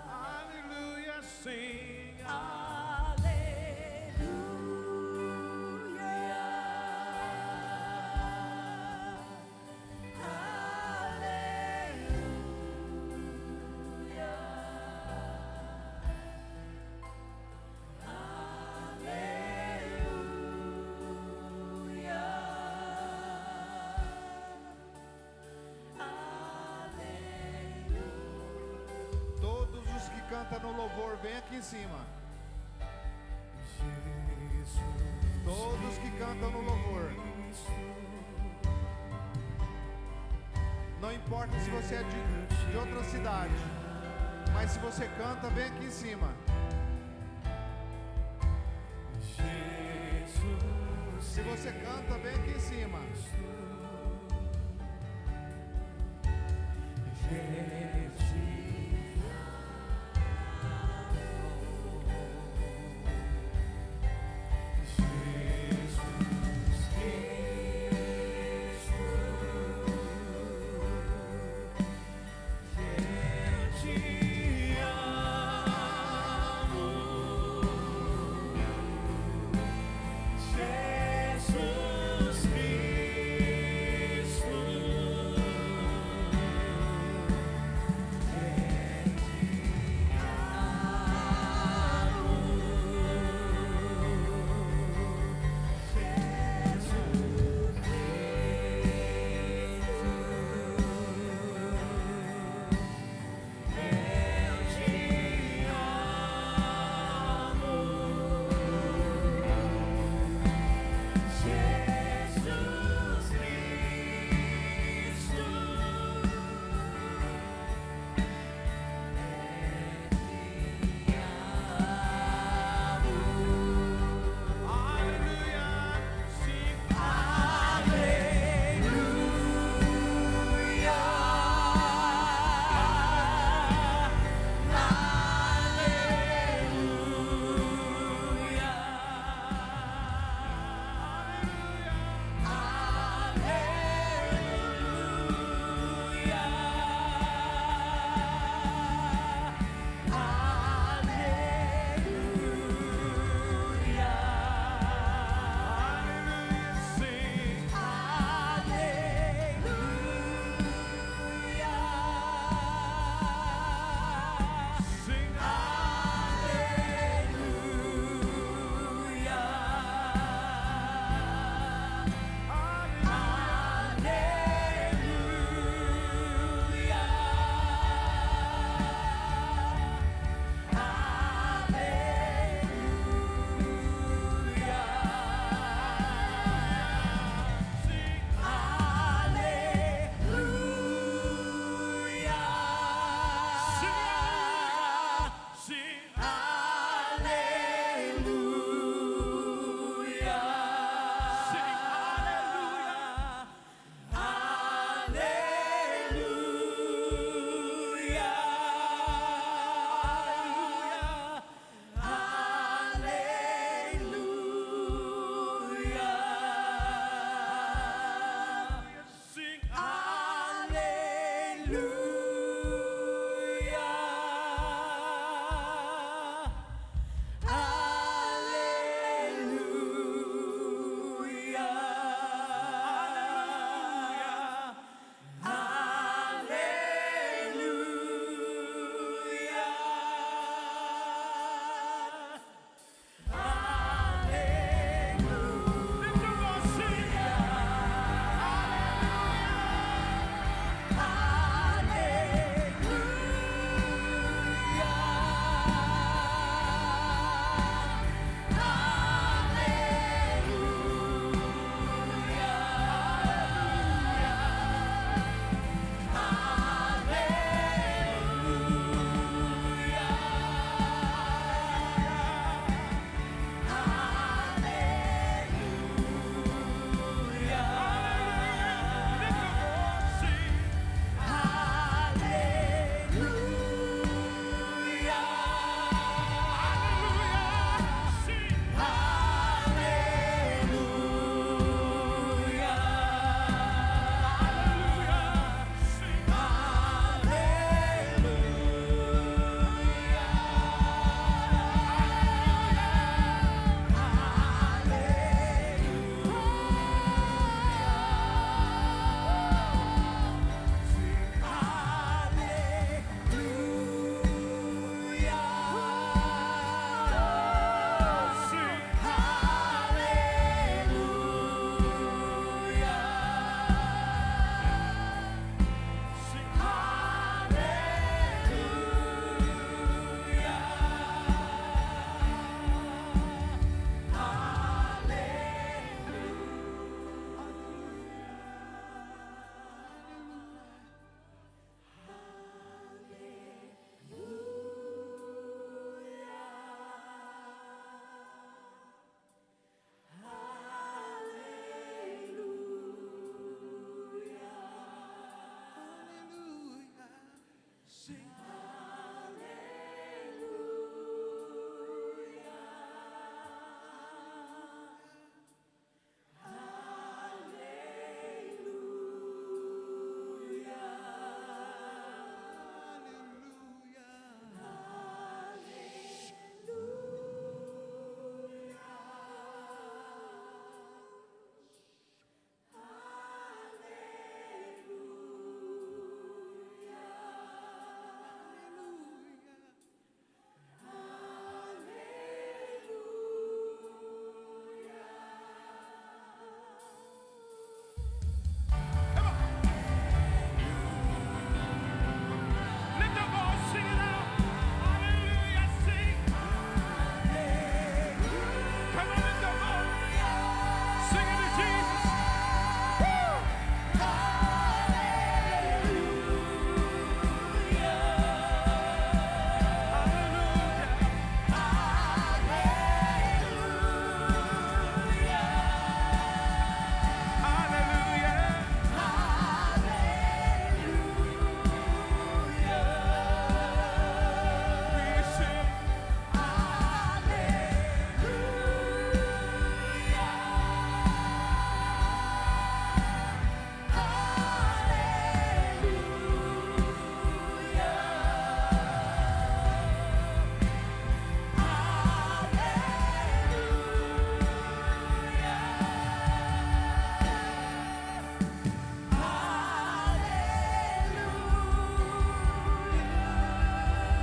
Hallelujah, sing. Todos os que cantam no louvor, vem aqui em cima. Todos que cantam no louvor. Não importa se você é de outra cidade, mas se você canta, vem aqui em cima. Se você canta, vem aqui em cima. Jesus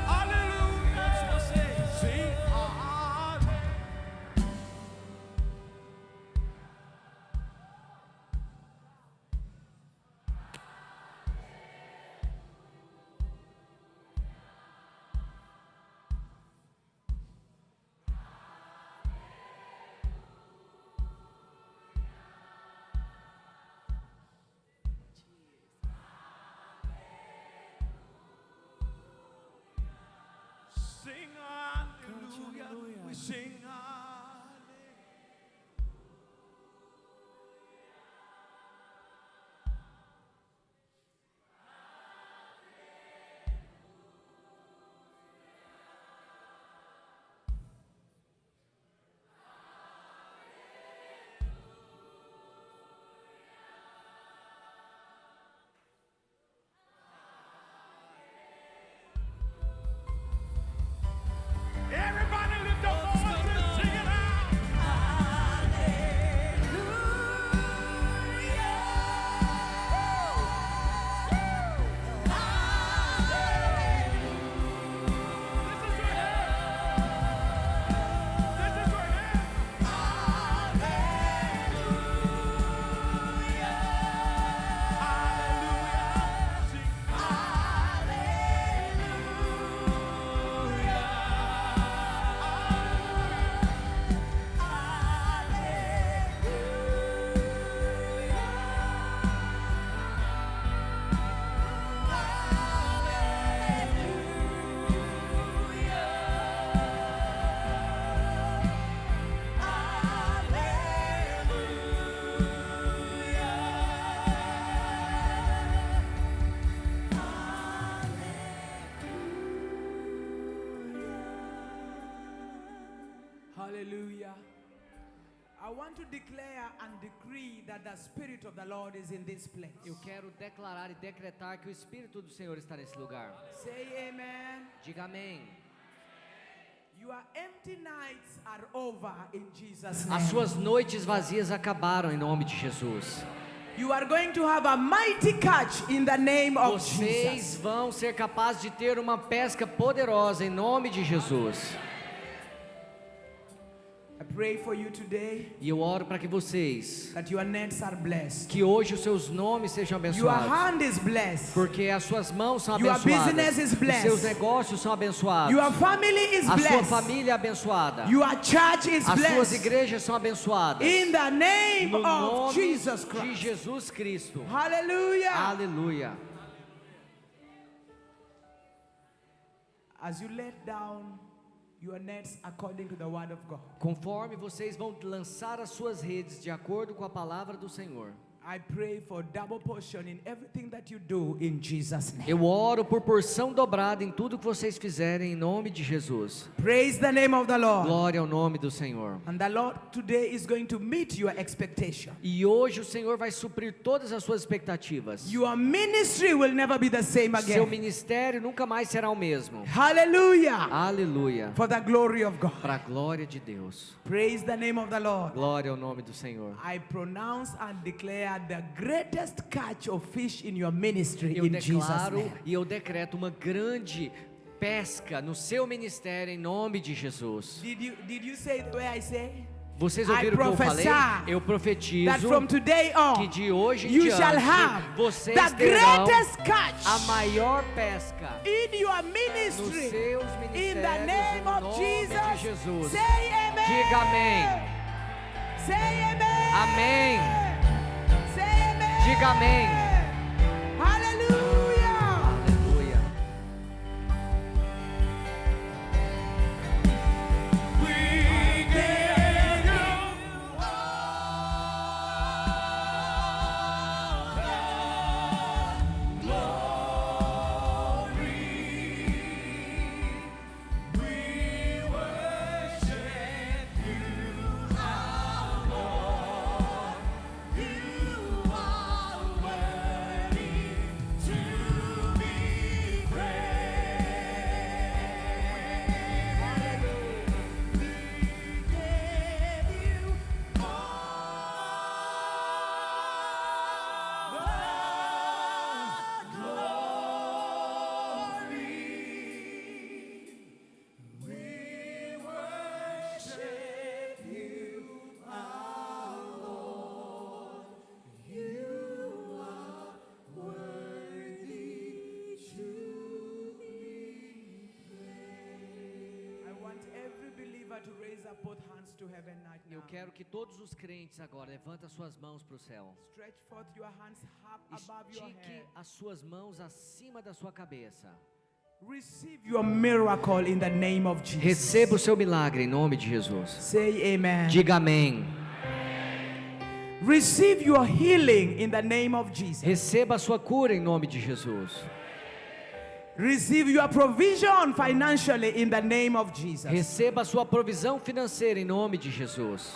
Hallelujah. Sing hallelujah. Sing hallelujah. We sing hallelujah. Everybody lift up voices and sing it out. This is your hand. This is your hand. Hallelujah. Sing Hallelujah. I want to declare and decree that the Spirit of the Lord is in this place. Eu quero declarar e decretar que o Espírito do Senhor está nesse lugar. Say amen. Diga amém. Your empty nights are over in Jesus' name. As suas noites vazias acabaram em nome de Jesus. You are going to have a mighty catch in the name of Vocês Jesus. vão ser capazes de ter uma pesca poderosa em nome de Jesus. I pray for you today E eu oro para que vocês, that your nets are blessed. que hoje os seus nomes sejam Your abençoados. hand is blessed. Porque as suas mãos são Your abençoadas. business is Os blessed. seus negócios são abençoados. Your family is A sua blessed. família é abençoada. Your church is As suas blessed. igrejas são abençoadas. In the name No of nome Jesus de Christ. Jesus Cristo. Hallelujah. Aleluia. As you let down your nets according to the word of God, Conforme vocês vão lançar as suas redes de acordo com a palavra do Senhor, I pray for double portion in everything that you do in Jesus' name. eu oro por porção dobrada em tudo que vocês fizerem em nome de Jesus. Praise the name of the Lord. Glória ao nome do Senhor. And the Lord today is going to meet your expectation. E hoje o Senhor vai suprir todas as suas expectativas. Your ministry will never be the same Seu again. ministério nunca mais será o mesmo. Hallelujah. Aleluia. For the glory of God. Para a glória de Deus. Praise the name of the Lord. Glória ao nome do Senhor. I pronounce and declare the greatest catch of fish in your ministry Eu in Jesus' declaro name. e eu decreto uma grande pesca no seu ministério em nome de Jesus. Did you say the way I say? Vocês I ouviram o que eu falei? prophesy Eu That profetizo from today on, que de hoje em you diante shall have vocês the terão greatest catch a maior pesca in your nos ministry. seus In the ministérios name em of nome de Jesus. Jesus. Say amen. Diga amém. Say amen. Amém. Say amen. Diga amém. Hallelujah. Aleluia. We give you all glory. We worship you, our Lord. You are to raise up both hands to heaven right now. Eu quero que todos os crentes agora levantem as suas mãos para o céu. Stretch forth your hands up above your Estique head. as suas mãos acima da sua cabeça. Receive your miracle in the name of Jesus. Receba o seu milagre em nome de Jesus. Say amen. Diga amém. Receive your healing in the name of Jesus. Receba a sua cura em nome de Jesus. Receive your provision financially in the name of Jesus. Receba a sua provisão financeira em nome de Jesus.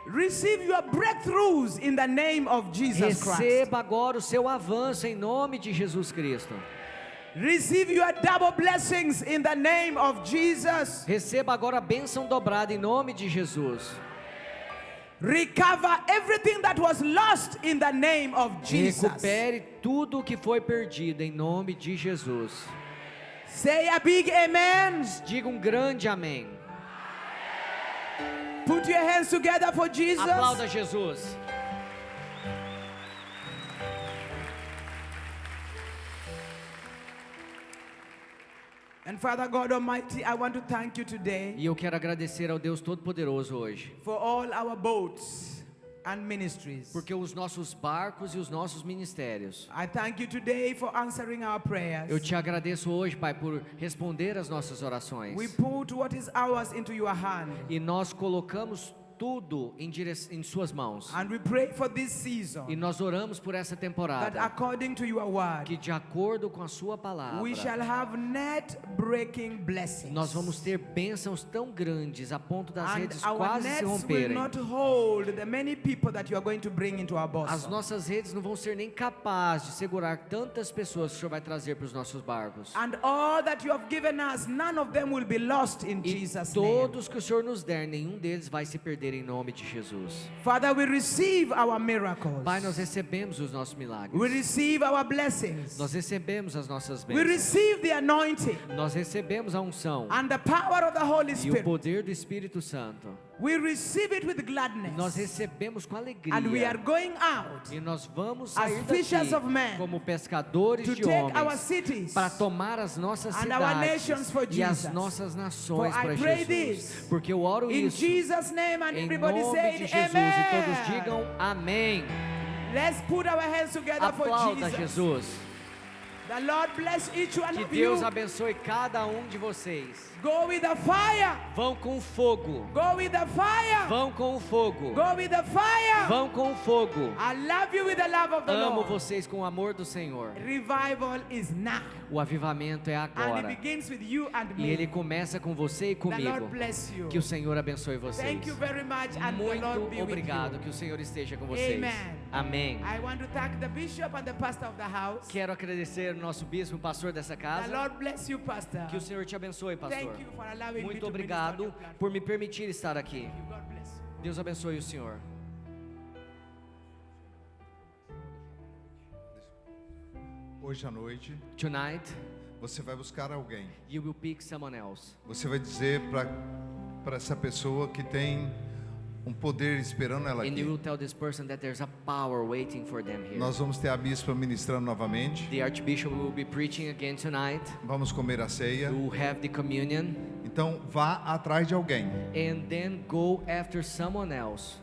Receive your breakthroughs in the name of Jesus Christ. Receba agora o seu avanço em nome de Jesus Cristo. Receive your double blessings in the name of Jesus. Receba agora a bênção dobrada em nome de Jesus. Recover everything that was lost in the name of Jesus. Recupere tudo o que foi perdido em nome de Jesus. Say a big amen. Diga um grande amém. Put your hands together for Jesus. Aplauda Jesus. And Father God Almighty, I want to thank you today E eu quero agradecer ao Deus Todo-Poderoso hoje, for all our boats and ministries. porque os nossos barcos e os nossos ministérios. I thank you today for answering our prayers. Eu te agradeço hoje, Pai, por responder às nossas orações. We put what is ours into your hand. E nós colocamos tudo em suas mãos. And we pray for this season E nós oramos por essa that temporada, according to your word, que de acordo com a sua palavra, we shall have net breaking blessings. nós vamos ter bênçãos tão grandes a ponto das And redes our quase se nets will romperem. not hold the many people that you are going to bring into our bosom. As nossas redes não vão ser nem capazes de segurar tantas pessoas que o Senhor vai trazer para os nossos barcos. And all that you have given us, none of them will be lost in E Jesus' name. todos que o Senhor nos der, nenhum deles vai se perder em nome de Jesus. Father, we receive our miracles. Pai, nós recebemos os nossos milagres. We receive our blessings. Nós recebemos as nossas We bênçãos. receive the anointing Nós recebemos a unção and the power of the Holy e o Spirit. poder do Espírito Santo. We receive it with Nós gladness. recebemos com alegria. And we are going out E nós vamos as sair fishers daqui of men como pescadores to de take our homens cities. para tomar as nossas and our cidades nations for e as Jesus. nossas nações For I para pray Jesus. this Porque eu oro In isso Jesus' name, and em everybody nome say de Jesus amen. e todos digam amém. Let's put our hands together for Aplauda Jesus. Jesus. The Lord bless each one Que of Deus you. abençoe cada um de vocês. Go with the fire. Vão com o fogo. Go with the fire. Vão com o fogo. Go with the fire. Vão com o fogo. I love you with the love of the Amo Lord. vocês com o amor do Senhor. Revival is now. O avivamento é And it agora. begins with you and E me. ele começa com você e The comigo. Lord bless you. Que o Senhor abençoe vocês. Thank you very much, and the Lord Muito be obrigado. with Que o Senhor esteja com vocês. Amen. Amém. you. I want to thank the bishop and the pastor of the house. Quero agradecer o nosso bispo, o pastor dessa The casa. Lord bless you, pastor. Que o Senhor te abençoe, pastor. Thank you for allowing me Muito to minister on obrigado your platform. por me permitir estar aqui. God bless you. Deus abençoe o Senhor. Hoje à noite, Tonight, você vai buscar alguém. you will pick someone else. Você vai dizer para essa pessoa que tem um poder esperando ela And you aqui. will tell this person that there's a power waiting for them here. Nós vamos ter a bispa ministrando novamente. The Archbishop will be preaching again tonight. Vamos comer a ceia. We will have the communion. Então vá atrás de alguém. And then go after someone else.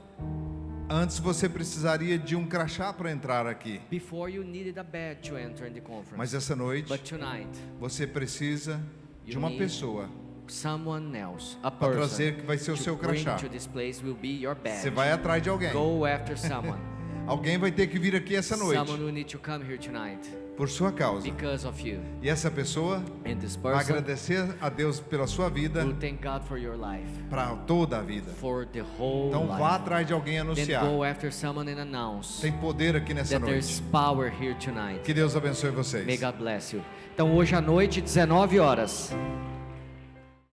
Antes você precisaria de um crachá para entrar aqui. Before you needed a badge to enter in the conference. Mas essa noite But tonight, você precisa de You uma need pessoa someone else, a para person, trazer que vai ser o seu to bring crachá. to this place will be your badge. Você vai atrás de alguém. Go after someone. Alguém vai ter que vir aqui essa noite Someone will need to come here tonight por sua causa. because of you. E essa pessoa And this vai person agradecer a Deus pela sua vida will thank God for your life, para toda a vida. for the whole Então life. vá atrás de alguém Then anunciar. go after someone and announce Tem poder aqui nessa that there's noite. power here tonight. Que Deus abençoe vocês. May God bless you. Então hoje à noite, 19 horas,